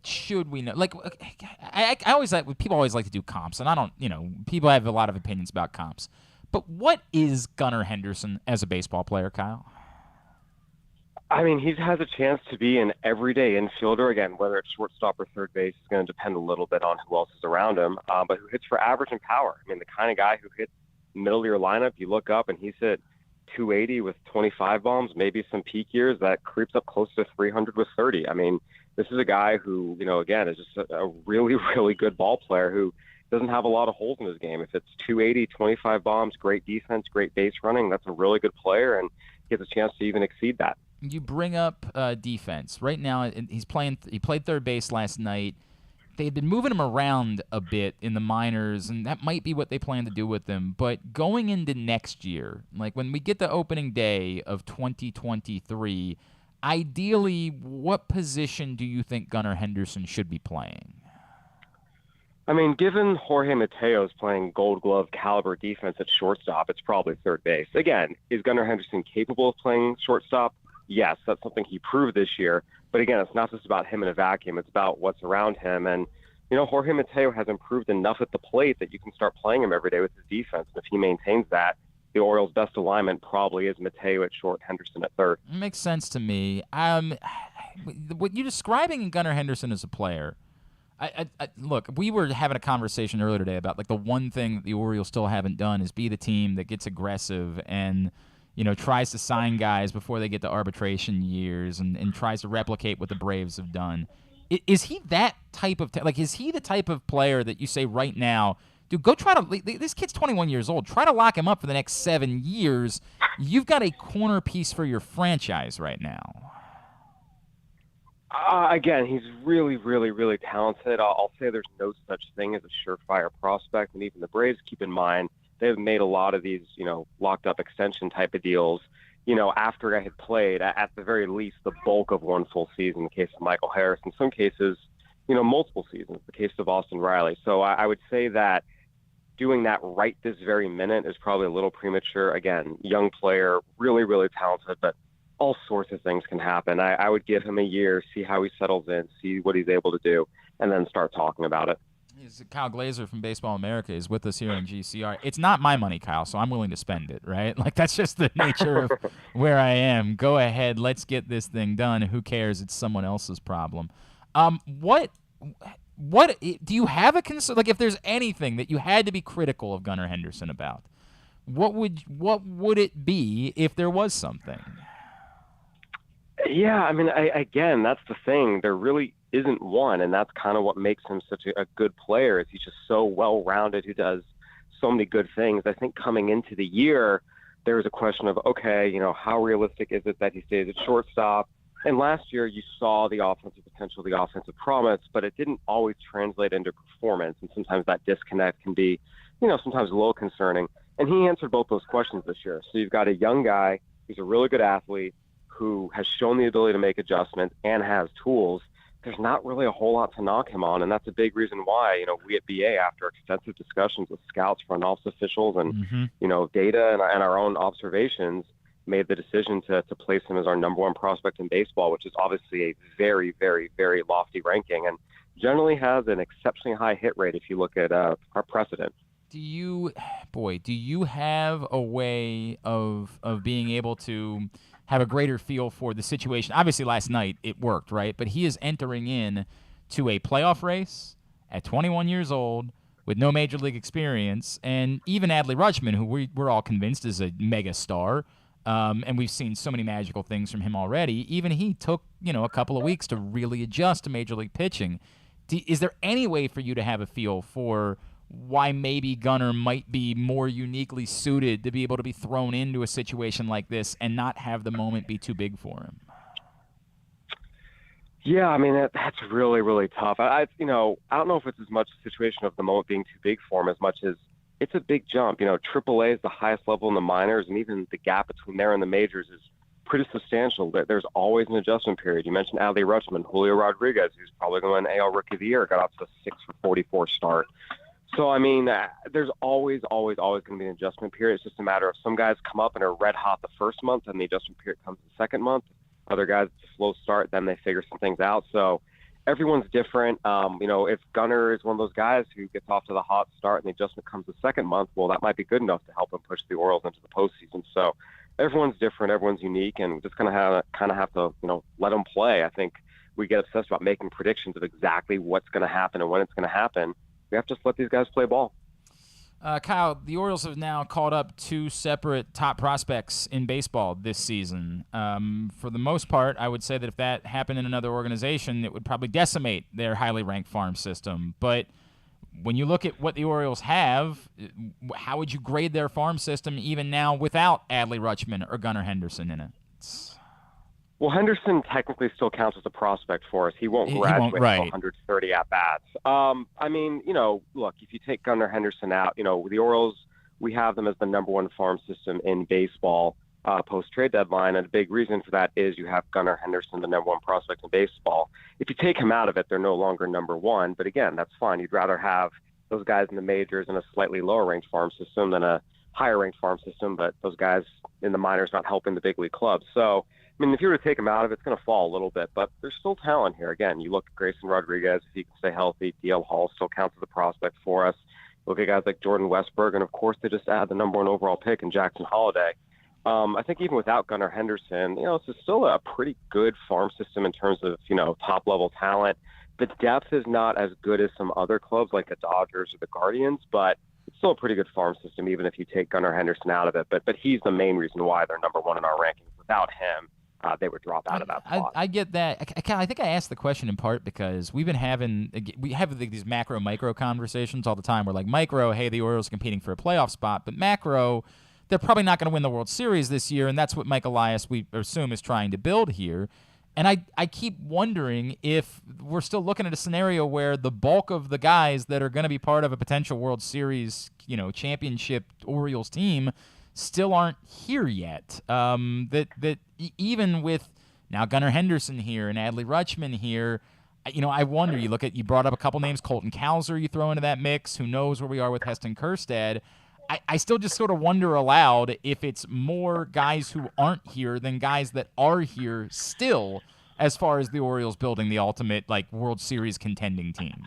should we know? Like, I always people always like to do comps, and I don't. People have a lot of opinions about comps. But what is Gunnar Henderson as a baseball player, Kyle? I mean, he has a chance to be an everyday infielder. Again, whether it's shortstop or third base is going to depend a little bit on who else is around him, but who hits for average and power. I mean, the kind of guy who hits middle of your lineup, you look up and he's hit 280 with 25 bombs, maybe some peak years that creeps up close to 300 with 30. I mean, this is a guy who, again, is just a really, really good ball player who doesn't have a lot of holes in his game. If it's 280, 25 bombs, great defense, great base running, that's a really good player, and he has a chance to even exceed that. You bring up defense. Right now, he played third base last night. They've been moving him around a bit in the minors, and that might be what they plan to do with him. But going into next year, like when we get the opening day of 2023, ideally, what position do you think Gunnar Henderson should be playing? I mean, given Jorge Mateo's playing Gold Glove caliber defense at shortstop, it's probably third base. Again, is Gunnar Henderson capable of playing shortstop? Yes, that's something he proved this year. But again, it's not just about him in a vacuum. It's about what's around him. And, Jorge Mateo has improved enough at the plate that you can start playing him every day with his defense. And if he maintains that, the Orioles' best alignment probably is Mateo at short, Henderson at third. It makes sense to me. What you're describing in Gunnar Henderson as a player, look, we were having a conversation earlier today about the one thing that the Orioles still haven't done is be the team that gets aggressive and tries to sign guys before they get to arbitration years and tries to replicate what the Braves have done. Is he that type of is he the type of player that you say right now, dude, go try to – this kid's 21 years old. Try to lock him up for the next 7 years. You've got a corner piece for your franchise right now. Again, he's really, really, really talented. I'll say there's no such thing as a surefire prospect, and even the Braves, keep in mind, they've made a lot of these, locked up extension type of deals, after I had played, at the very least, the bulk of one full season, in the case of Michael Harris, in some cases, multiple seasons, the case of Austin Riley. So I would say that doing that right this very minute is probably a little premature. Again, young player, really, really talented, but all sorts of things can happen. I would give him a year, see how he settles in, see what he's able to do, and then start talking about it. Kyle Glaser from Baseball America is with us here in GCR. It's not my money, Kyle, so I'm willing to spend it, right? Like, that's just the nature of where I am. Go ahead, let's get this thing done. Who cares? It's someone else's problem. What do you have a concern? Like, if there's anything that you had to be critical of Gunnar Henderson about, what would it be if there was something? Yeah, I mean, again, that's the thing. There really isn't one, and that's kind of what makes him such a good player. Is he's just so well-rounded, who does so many good things. I think coming into the year, there was a question of, okay, how realistic is it that he stays at shortstop? And last year, you saw the offensive potential, the offensive promise, but it didn't always translate into performance, and sometimes that disconnect can be, sometimes a little concerning. And he answered both those questions this year. So you've got a young guy who's a really good athlete, who has shown the ability to make adjustments and has tools. There's not really a whole lot to knock him on, and that's a big reason why, we at BA, after extensive discussions with scouts, front office officials, and, data and our own observations, made the decision to place him as our number one prospect in baseball, which is obviously a very, very, very lofty ranking and generally has an exceptionally high hit rate if you look at our precedent. Do you have a way of being able to have a greater feel for the situation? Obviously, last night it worked, right? But he is entering in to a playoff race at 21 years old with no major league experience, and even Adley Rutschman, who we're all convinced is a mega star, and we've seen so many magical things from him already. Even he took a couple of weeks to really adjust to major league pitching. Is there any way for you to have a feel for why maybe Gunnar might be more uniquely suited to be able to be thrown into a situation like this and not have the moment be too big for him? Yeah, I mean, that's really, really tough. I don't know if it's as much a situation of the moment being too big for him as much as it's a big jump. AAA is the highest level in the minors, and even the gap between there and the majors is pretty substantial. There's always an adjustment period. You mentioned Adley Rutschman, Julio Rodriguez, who's probably going to win AL Rookie of the Year, got off to a 6 for 44 start. So, I mean, there's always going to be an adjustment period. It's just a matter of some guys come up and are red hot the first month, and the adjustment period comes the second month. Other guys, slow start, then they figure some things out. So everyone's different. If Gunnar is one of those guys who gets off to the hot start and the adjustment comes the second month, well, that might be good enough to help him push the Orioles into the postseason. So everyone's different, everyone's unique, and we're just going to have to let them play. I think we get obsessed about making predictions of exactly what's going to happen and when it's going to happen. We have to just let these guys play ball. Kyle, the Orioles have now called up 2 separate top prospects in baseball this season. For the most part, I would say that if that happened in another organization, it would probably decimate their highly ranked farm system. But when you look at what the Orioles have, how would you grade their farm system even now without Adley Rutschman or Gunnar Henderson in it? Well, Henderson technically still counts as a prospect for us. He won't graduate until 130 at-bats. I mean, look, if you take Gunnar Henderson out, the Orioles, we have them as the number one farm system in baseball post-trade deadline, and a big reason for that is you have Gunnar Henderson, the number one prospect in baseball. If you take him out of it, they're no longer number one, but again, that's fine. You'd rather have those guys in the majors in a slightly lower-ranked farm system than a higher-ranked farm system, but those guys in the minors not helping the big league clubs. So, I mean, if you were to take him out of it, it's going to fall a little bit, but there's still talent here. Again, you look at Grayson Rodriguez, if he can stay healthy, DL Hall still counts as a prospect for us. Look at guys like Jordan Westberg, and of course, they just add the number one overall pick in Jackson Holliday. I think even without Gunnar Henderson, it's still a pretty good farm system in terms of, top-level talent. The depth is not as good as some other clubs like the Dodgers or the Guardians, but it's still a pretty good farm system, even if you take Gunnar Henderson out of it. But he's the main reason why they're number one in our rankings. Without him, they would drop out of that spot. I get that. I think I asked the question in part because we have these macro-micro conversations all the time. We're like, micro, hey, the Orioles are competing for a playoff spot, but macro, they're probably not going to win the World Series this year, and that's what Mike Elias, we assume, is trying to build here. And I keep wondering if we're still looking at a scenario where the bulk of the guys that are going to be part of a potential World Series, championship Orioles team still aren't here yet. That even with now Gunnar Henderson here and Adley Rutschman here, I wonder, you brought up a couple names, Colton Cowser you throw into that mix. Who knows where we are with Heston Kjerstad. I still just sort of wonder aloud if it's more guys who aren't here than guys that are here still as far as the Orioles building the ultimate World Series contending team.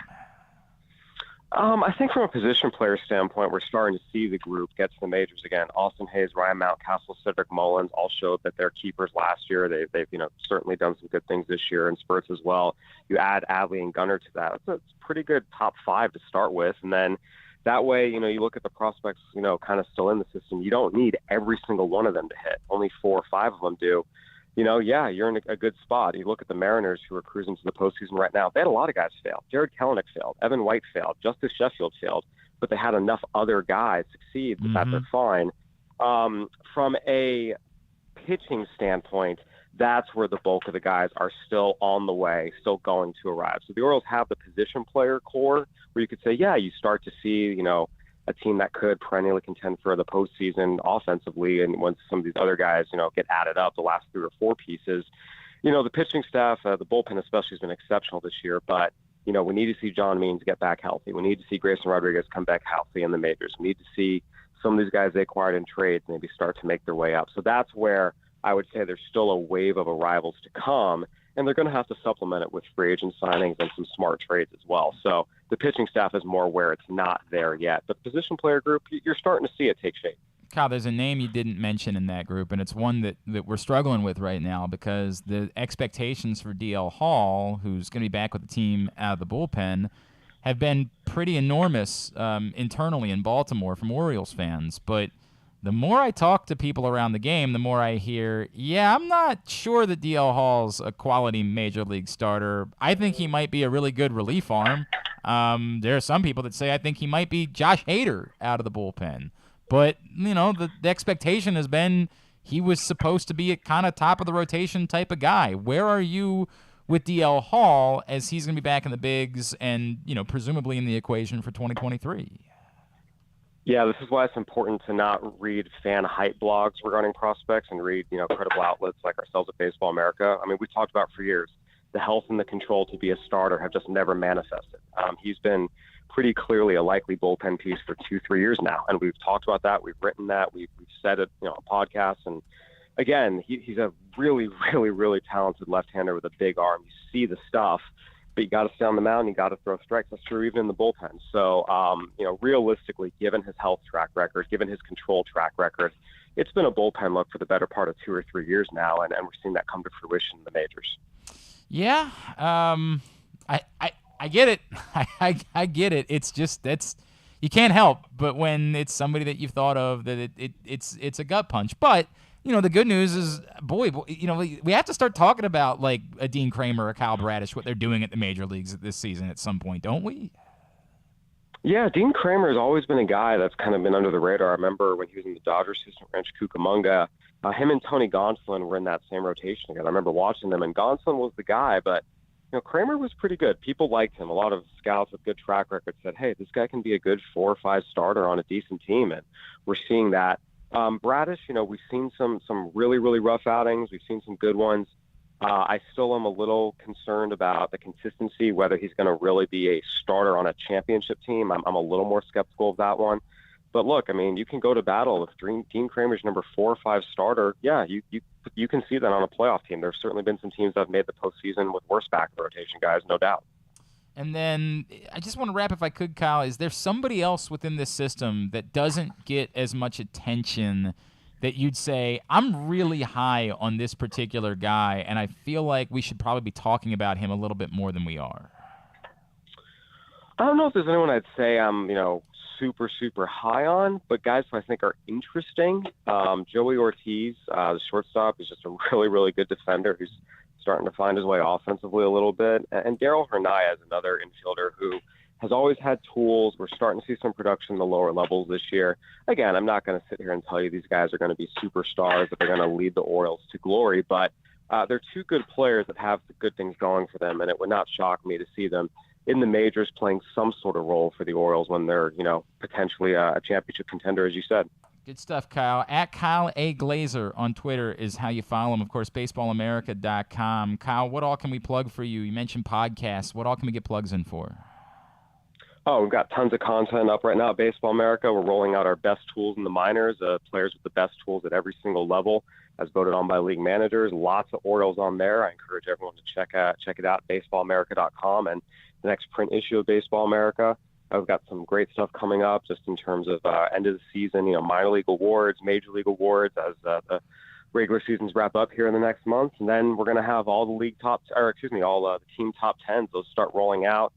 I think from a position player standpoint, we're starting to see the group get to the majors again. Austin Hayes, Ryan Mountcastle, Cedric Mullins all showed that they're keepers last year. They've certainly done some good things this year in spurts as well. You add Adley and Gunnar to that. That's a pretty good top 5 to start with. And then that way, you look at the prospects, kind of still in the system. You don't need every single one of them to hit. Only 4 or 5 of them do. You're in a good spot. You look at the Mariners who are cruising to the postseason right now. They had a lot of guys fail. Jared Kelenic failed. Evan White failed. Justice Sheffield failed. But they had enough other guys succeed that they're fine. From a pitching standpoint, that's where the bulk of the guys are still on the way, still going to arrive. So the Orioles have the position player core where you could say, you start to see, a team that could perennially contend for the postseason offensively. And once some of these other guys, get added up, the last 3 or 4 pieces, the pitching staff, the bullpen especially has been exceptional this year. But, we need to see John Means get back healthy. We need to see Grayson Rodriguez come back healthy in the majors. We need to see some of these guys they acquired in trades maybe start to make their way up. So that's where I would say there's still a wave of arrivals to come, and they're going to have to supplement it with free agent signings and some smart trades as well. So the pitching staff is more where it's not there yet. But the position player group, you're starting to see it take shape. Kyle, there's a name you didn't mention in that group, and it's one that we're struggling with right now because the expectations for DL Hall, who's going to be back with the team out of the bullpen, have been pretty enormous internally in Baltimore from Orioles fans. But the more I talk to people around the game, the more I hear, I'm not sure that DL Hall's a quality major league starter. I think he might be a really good relief arm. There are some people that say I think he might be Josh Hader out of the bullpen. But, the expectation has been he was supposed to be a kind of top of the rotation type of guy. Where are you with DL Hall as he's going to be back in the bigs and, presumably in the equation for 2023? Yeah, this is why it's important to not read fan hype blogs regarding prospects and read, credible outlets like ourselves at Baseball America. I mean, we've talked about for years, the health and the control to be a starter have just never manifested. He's been pretty clearly a likely bullpen piece for 2-3 years now. And we've talked about that. We've written that. We've said it, on podcasts. And again, he's a really, really, really talented left-hander with a big arm. You see the stuff, but you got to stay on the mound. You got to throw strikes. That's true even in the bullpen. So, realistically, given his health track record, given his control track record, it's been a bullpen look for the better part of 2 or 3 years now, and we're seeing that come to fruition in the majors. Yeah, I get it. I get it. It's just you can't help but when it's somebody that you've thought of that it's a gut punch. But the good news is, boy, we have to start talking about like a Dean Kramer, a Kyle Bradish, what they're doing at the major leagues this season at some point, don't we? Yeah, Dean Kramer has always been a guy that's kind of been under the radar. I remember when he was in the Dodgers system, Ranch Cucamonga, him and Tony Gonsolin were in that same rotation again. I remember watching them, and Gonsolin was the guy, but Kramer was pretty good. People liked him. A lot of scouts with good track records said, hey, this guy can be a good 4 or 5 starter on a decent team, and we're seeing that. Bradish, we've seen some really, really rough outings. We've seen some good ones. I still am a little concerned about the consistency, whether he's going to really be a starter on a championship team. I'm a little more skeptical of that one. But look, I mean, you can go to battle with Dean Kramer's number 4 or 5 starter. Yeah, you can see that on a playoff team. There's certainly been some teams that have made the postseason with worse back rotation guys, no doubt. And then I just want to wrap, if I could, Kyle, is there somebody else within this system that doesn't get as much attention that you'd say, I'm really high on this particular guy, and I feel like we should probably be talking about him a little bit more than we are? I don't know if there's anyone I'd say I'm, super, super high on, but guys who I think are interesting. Joey Ortiz, the shortstop, is just a really, really good defender who's starting to find his way offensively a little bit. And Daryl Hernandez, another infielder who has always had tools. We're starting to see some production in the lower levels this year. Again, I'm not going to sit here and tell you these guys are going to be superstars, that they're going to lead the Orioles to glory, but they're two good players that have good things going for them, and it would not shock me to see them in the majors playing some sort of role for the Orioles when they're, potentially a championship contender, as you said. Good stuff, Kyle. At Kyle A. Glaser on Twitter is how you follow him. Of course, baseballamerica.com. Kyle, what all can we plug for you? You mentioned podcasts. What all can we get plugs in for? Oh, we've got tons of content up right now at Baseball America. We're rolling out our best tools in the minors, players with the best tools at every single level, as voted on by league managers. Lots of Orioles on there. I encourage everyone to check it out at baseballamerica.com and the next print issue of Baseball America. I've got some great stuff coming up just in terms of end of the season, minor league awards, major league awards as the regular seasons wrap up here in the next month. And then we're going to have all the the team top 10s. Those start rolling out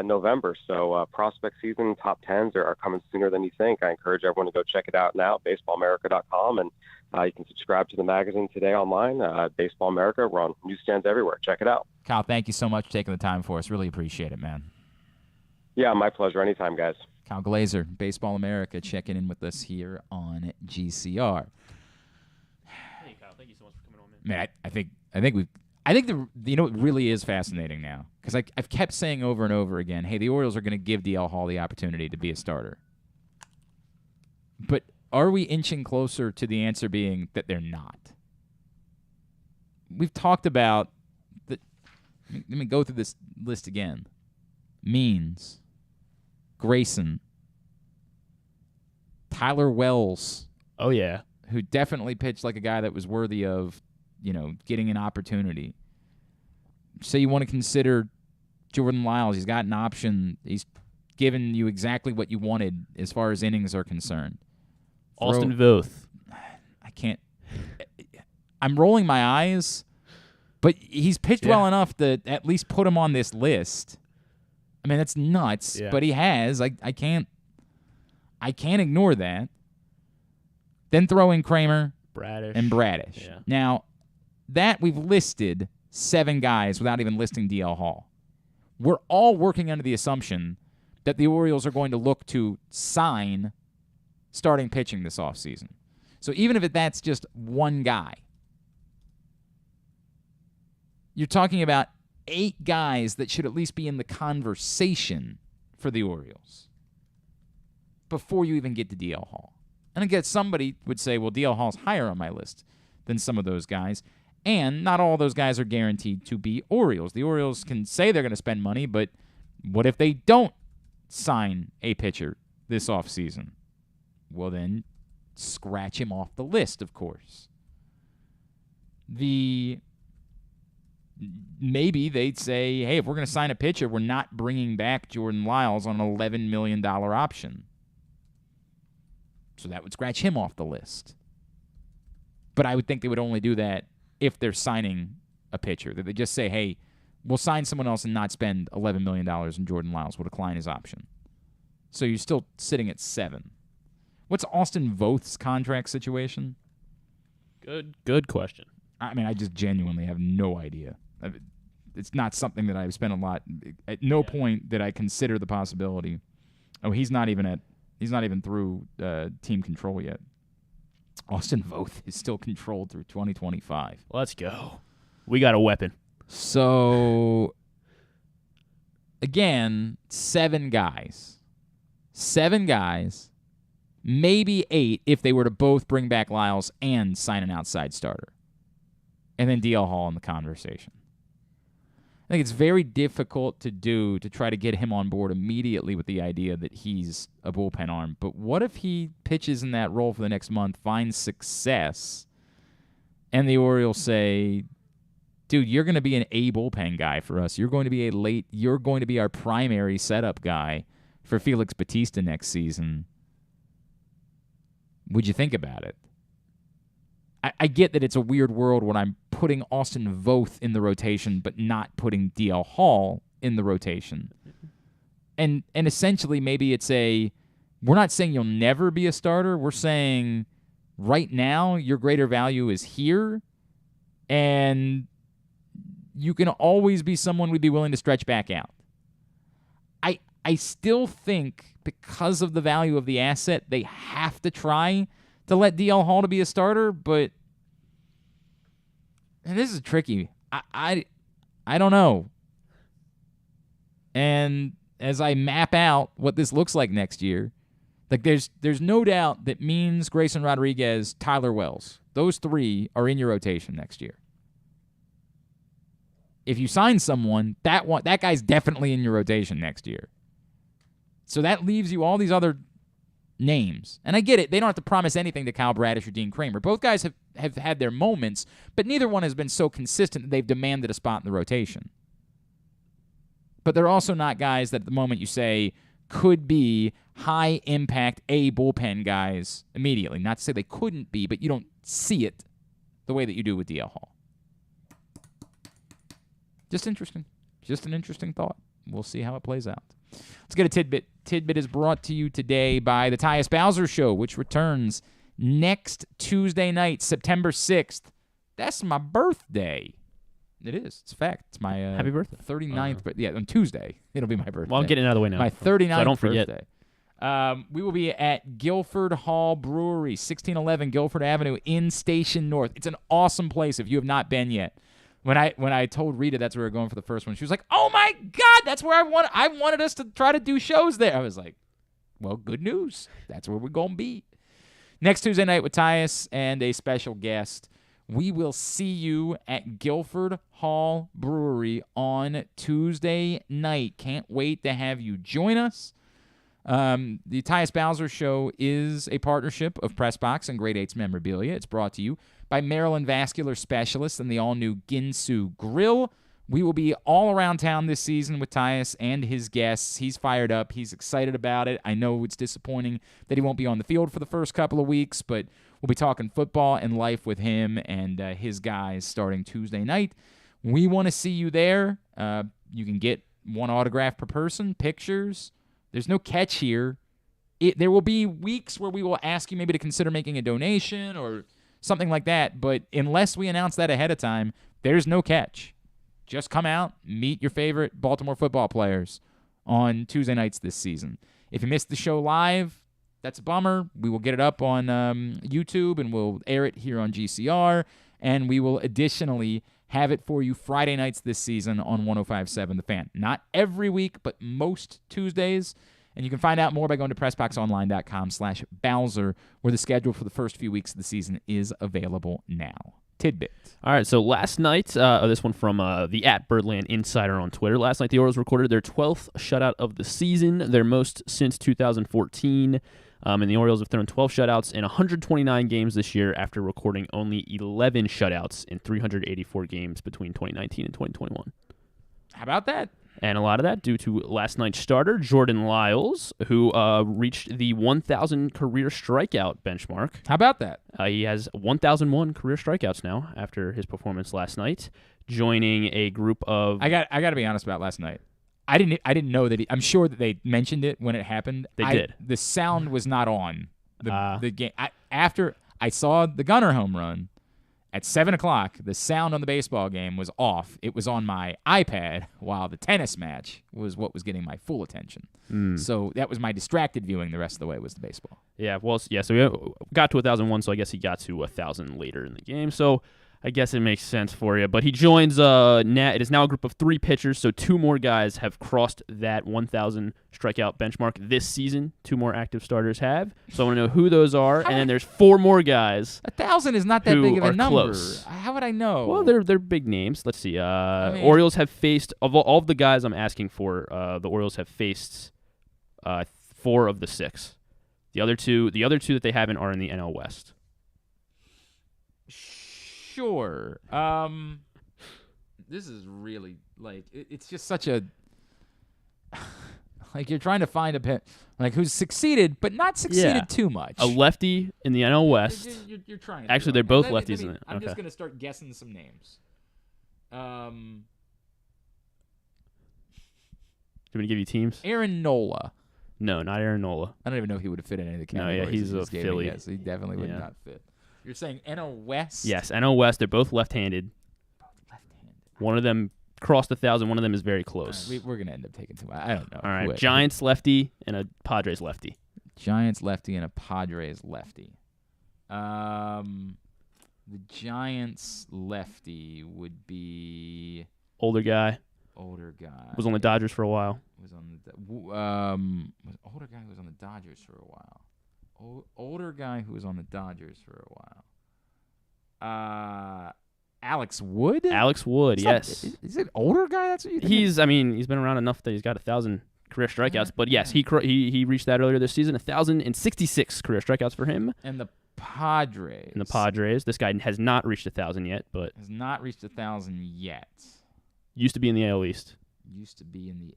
November. So prospect season top 10s are coming sooner than you think. I encourage everyone to go check it out now, baseballamerica.com. And you can subscribe to the magazine today online, Baseball America. We're on newsstands everywhere. Check it out. Kyle, thank you so much for taking the time for us. Really appreciate it, man. Yeah, my pleasure. Anytime, guys. Kyle Glaser, Baseball America, checking in with us here on GCR. Hey, Kyle, thank you so much for coming on, man. Man, I think it really is fascinating now because I've kept saying over and over again, hey, the Orioles are going to give DL Hall the opportunity to be a starter. But are we inching closer to the answer being that they're not? We've talked about let me go through this list again. Means, Grayson, Tyler Wells. Oh, yeah. Who definitely pitched like a guy that was worthy of, getting an opportunity. Say you want to consider Jordan Lyles. He's got an option. He's given you exactly what you wanted as far as innings are concerned. Austin Voth. I can't. I'm rolling my eyes, but he's pitched well enough to at least put him on this list. I mean, that's nuts, but he has. I can't ignore that. Then throw in Kramer and Bradish. Yeah. Now, that we've listed 7 guys without even listing DL Hall. We're all working under the assumption that the Orioles are going to look to sign starting pitching this offseason. So even if that's just one guy, you're talking about 8 guys that should at least be in the conversation for the Orioles before you even get to DL Hall. And again, somebody would say, well, DL Hall's higher on my list than some of those guys. And not all those guys are guaranteed to be Orioles. The Orioles can say they're going to spend money, but what if they don't sign a pitcher this offseason? Well, then scratch him off the list, of course. Maybe they'd say, hey, if we're going to sign a pitcher, we're not bringing back Jordan Lyles on an $11 million option. So that would scratch him off the list. But I would think they would only do that if they're signing a pitcher. That they just say, hey, we'll sign someone else and not spend $11 million and Jordan Lyles will decline his option. So you're still sitting at 7. What's Austin Voth's contract situation? Good question. I mean, I just genuinely have no idea. It's not something that I've spent a lot. At no point did I consider the possibility. Oh, he's not even through team control yet. Austin Voth is still controlled through 2025. Let's go. We got a weapon. So, again, 7 guys. 7 guys, maybe 8 if they were to both bring back Lyles and sign an outside starter. And then DL Hall in the conversation. I think it's very difficult to do to try to get him on board immediately with the idea that he's a bullpen arm. But what if he pitches in that role for the next month, finds success, and the Orioles say, dude, you're going to be an A bullpen guy for us. You're going to be our primary setup guy for Felix Bautista next season. Would you think about it? I get that it's a weird world when I'm putting Austin Voth in the rotation but not putting DL Hall in the rotation. And essentially maybe it's we're not saying you'll never be a starter. We're saying right now your greater value is here and you can always be someone we'd be willing to stretch back out. I still think because of the value of the asset, they have to try to let DL Hall to be a starter, but And this is tricky. I don't know. And as I map out what this looks like next year, like there's no doubt that Means, Grayson Rodriguez, Tyler Wells, those three are in your rotation next year. If you sign someone, that guy's definitely in your rotation next year. So that leaves you all these other names. And I get it. They don't have to promise anything to Kyle Bradish or Dean Kramer. Both guys have had their moments, but neither one has been so consistent that they've demanded a spot in the rotation. But they're also not guys that at the moment you say could be high-impact bullpen guys immediately. Not to say they couldn't be, but you don't see it the way that you do with DL Hall. Just interesting. Just an interesting thought. We'll see how it plays out. Let's get a tidbit. Tidbit is brought to you today by the Tyus Bowser Show, which returns next Tuesday night, September 6th. That's my birthday. It is. It's a fact. It's my happy birthday. 39th. But yeah, on Tuesday it'll be my birthday. Well, I'm getting it out of the way now. My 39th so I don't forget. birthday. We will be at Guilford Hall Brewery, 1611 Guilford Avenue in Station North. It's an awesome place if you have not been yet. When I told Rita that's where we were going for the first one, she was like, "Oh my God, that's where I wanted us to try to do shows there." I was like, "Well, good news. That's where we're gonna be." Next Tuesday night with Tyus and a special guest. We will see you at Guilford Hall Brewery on Tuesday night. Can't wait to have you join us. The Tyus Bowser Show is a partnership of PressBox and Grade 8's Memorabilia. It's brought to you by Maryland Vascular Specialists and the all-new Ginsu Grill. We will be all around town this season with Tyus and his guests. He's fired up. He's excited about it. I know it's disappointing that he won't be on the field for the first couple of weeks, but we'll be talking football and life with him and his guys starting Tuesday night. We want to see you there. You can get one autograph per person, pictures. There's no catch here. There will be weeks where we will ask you maybe to consider making a donation or something like that, but unless we announce that ahead of time, there's no catch. Just come out, meet your favorite Baltimore football players on Tuesday nights this season. If you missed the show live, that's a bummer. We will get it up on YouTube, and we'll air it here on GCR, and we will additionally have it for you Friday nights this season on 105.7 The Fan. Not every week, but most Tuesdays. And you can find out more by going to PressBoxOnline.com/Bowser, where the schedule for the first few weeks of the season is available now. Tidbit. All right, so last night, this one from the @Birdland Insider on Twitter. Last night, the Orioles recorded their 12th shutout of the season, their most since 2014. And the Orioles have thrown 12 shutouts in 129 games this year after recording only 11 shutouts in 384 games between 2019 and 2021. How about that? And a lot of that due to last night's starter, Jordan Lyles, who reached the 1,000 career strikeout benchmark. How about that? He has 1,001 career strikeouts now after his performance last night, joining a group of... I got to be honest about last night. I didn't know that. I'm sure that they mentioned it when it happened. They did. The sound was not on the game. After I saw the Gunnar home run at 7:00, the sound on the baseball game was off. It was on my iPad while the tennis match was what was getting my full attention. So that was my distracted viewing. The rest of the way was the baseball. Yeah. Well, yeah. So we got to 1,001. So I guess he got to 1,000 later in the game. So I guess it makes sense for you. But he joins it is now a group of 3 pitchers, so 2 more guys have crossed that 1,000 strikeout benchmark this season. 2 more active starters have. So I want to know who those are. And then there's 4 more guys. 1,000 is not that big of a number. Close. How would I know? Well, they're big names. Let's see. Orioles have faced, of all of the guys I'm asking for, the Orioles have faced 4 of the 6. The other two that they haven't are in the NL West. Sure. This is really it's just such a you're trying to find a pet who's succeeded but not succeeded too much. A lefty in the NL West. You're trying. Actually, they're both lefties in it. I'm just gonna start guessing some names. Do you want me to give you teams? Aaron Nola. No, not Aaron Nola. I don't even know if he would have fit in any of the categories. No, yeah, he's a Philly. Yes, he definitely would not fit. You're saying NL West? Yes, NL West. They're both left-handed. One of them crossed 1,000. One of them is very close. We're going to end up taking 2. I don't know. All right, Giants lefty and a Padres lefty. Giants lefty and a Padres lefty. The Giants lefty would be older guy. Was on the Dodgers for a while. Was older guy who was on the Dodgers for a while. Older guy who was on the Dodgers for a while. Alex Wood? Alex Wood, yes. Is it older guy? That's what you think? He's been around enough that he's got 1,000 career strikeouts. But yes, he reached that earlier this season. 1,066 career strikeouts for him. And the Padres. This guy has not reached 1,000 yet, but has not reached 1,000 yet. Used to be in the AL East. Used to be in the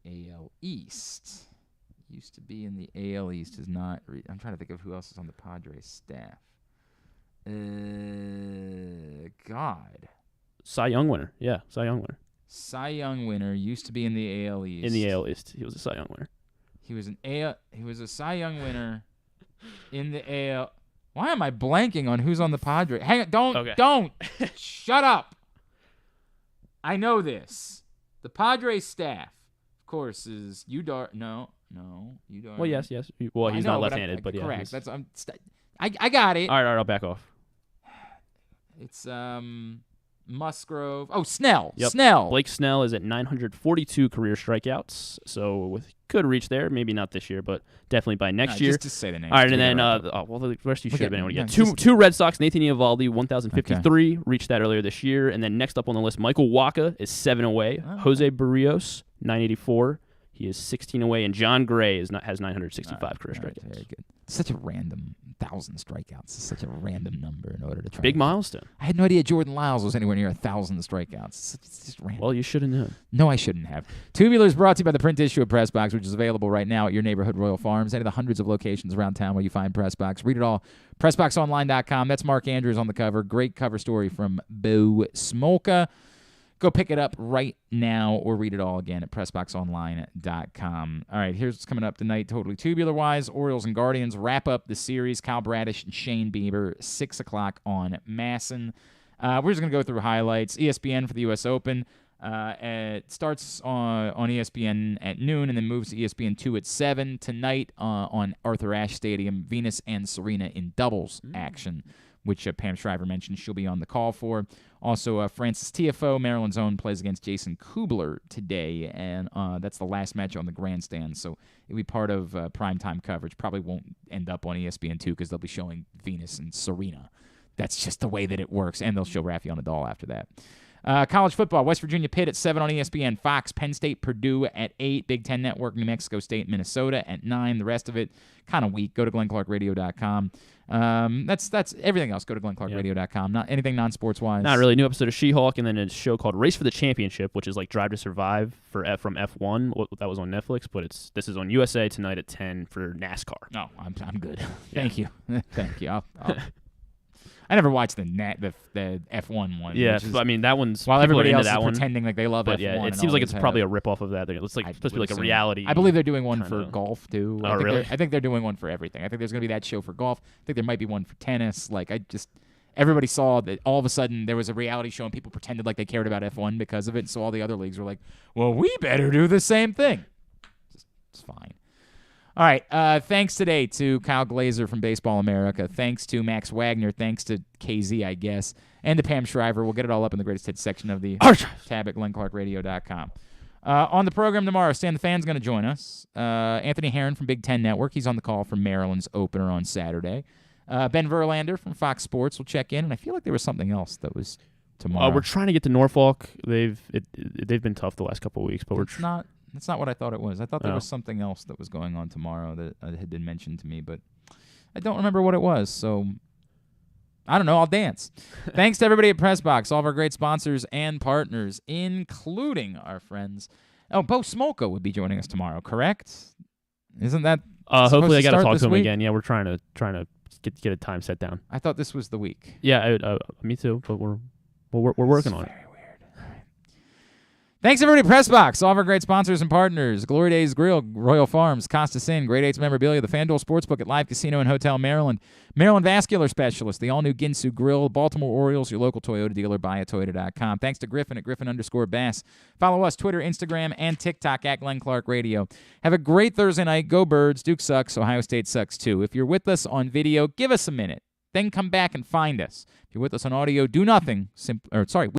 AL East. Is not. I'm trying to think of who else is on the Padres staff. God. Cy Young winner. Yeah, Cy Young winner. Cy Young winner used to be in the AL East. In the AL East, he was a Cy Young winner. He was a Cy Young winner in the AL. Why am I blanking on who's on the Padres? Hang on, don't. Shut up. I know this. The Padres staff, of course, is Udar. No, Udar. Well, yes. Well, he's not left-handed, but yeah. Correct. I got it. All right, I'll back off. It's Musgrove. Oh, Snell. Yep. Snell. Blake Snell is at 942 career strikeouts, so could reach there. Maybe not this year, but definitely by next year. Just say the name. All right, and then the rest you should have been able to get. Two Red Sox. Nathan Eovaldi, 1,053, reached that earlier this year, and then next up on the list, Michael Wacha is 7 away. Jose Barrios, 984. He is 16 away, and John Gray has 965 career strikeouts. Very good. Such a random 1,000 strikeouts. It's such a random number in order to try. Big milestone. I had no idea Jordan Lyles was anywhere near 1,000 strikeouts. It's just random. Well, you should have known. No, I shouldn't have. Tubular is brought to you by the print issue of Press Box, which is available right now at your neighborhood Royal Farms, any of the hundreds of locations around town where you find Press Box. Read it all. PressBoxOnline.com. That's Mark Andrews on the cover. Great cover story from Bo Smolka. Go pick it up right now or read it all again at PressBoxOnline.com. All right, here's what's coming up tonight, totally tubular-wise. Orioles and Guardians wrap up the series. Kyle Bradish and Shane Bieber, 6 o'clock on Masson. We're just going to go through highlights. ESPN for the U.S. Open. It starts on ESPN at noon and then moves to ESPN2 at 7. Tonight on Arthur Ashe Stadium, Venus and Serena in doubles action, which Pam Shriver mentioned she'll be on the call for. Also, Francis Tiafoe, Maryland's own, plays against Jason Kubler today, and that's the last match on the grandstand, so it'll be part of primetime coverage. Probably won't end up on ESPN2 because they'll be showing Venus and Serena. That's just the way that it works, and they'll show Rafael Nadal after that. College football, West Virginia Pitt at 7 on ESPN, Fox, Penn State, Purdue at 8, Big Ten Network, New Mexico State, Minnesota at 9. The rest of it, kind of weak. Go to GlennClarkRadio.com. That's everything else. Go to GlennClarkRadio.com. Not anything non-sports-wise. Not really. New episode of She-Hulk, and then a show called Race for the Championship, which is like Drive to Survive from F1. That was on Netflix, but this is on USA tonight at 10 for NASCAR. No, I'm good. Thank you. Thank you. I never watched the F1 one. Yeah, I mean that one's while everybody else is pretending like they love but F1. Yeah, it seems like it's probably a ripoff of that. It's like supposed to be like a reality. I believe they're doing one for golf too. Oh, really? I think they're doing one for everything. I think there's going to be that show for golf. I think there might be one for tennis. Everybody saw that all of a sudden there was a reality show and people pretended like they cared about F1 because of it. So all the other leagues were like, "Well, we better do the same thing." It's fine. All right, thanks today to Kyle Glaser from Baseball America. Thanks to Max Wagner. Thanks to KZ, I guess. And to Pam Shriver. We'll get it all up in the greatest hits section of the tab at GlennClarkRadio.com. On the program tomorrow, Stan the Fan's going to join us. Anthony Herron from Big Ten Network. He's on the call for Maryland's opener on Saturday. Ben Verlander from Fox Sports will check in. And I feel like there was something else that was tomorrow. We're trying to get to Norfolk. They've been tough the last couple of weeks, but That's not what I thought it was. I thought there was something else that was going on tomorrow that had been mentioned to me, but I don't remember what it was, so I don't know. I'll dance. Thanks to everybody at PressBox, all of our great sponsors and partners, including our friends. Oh, Bo Smolka would be joining us tomorrow, correct? Isn't that hopefully I got to talk to him week? again. Yeah, we're trying to get a time set down. I thought this was the week. Yeah, me too, but we're working on it. Thanks, everybody, PressBox, all of our great sponsors and partners. Glory Days Grill, Royal Farms, Costas Inn, Great 8's Memorabilia, the FanDuel Sportsbook at Live Casino and Hotel Maryland, Maryland Vascular Specialist, the all-new Ginsu Grill, Baltimore Orioles, your local Toyota dealer, buyatoyota.com. Thanks to Griffin at Griffin_Bass. Follow us, Twitter, Instagram, and TikTok at Glenn Clark Radio. Have a great Thursday night. Go Birds. Duke sucks. Ohio State sucks, too. If you're with us on video, give us a minute. Then come back and find us. If you're with us on audio, do nothing.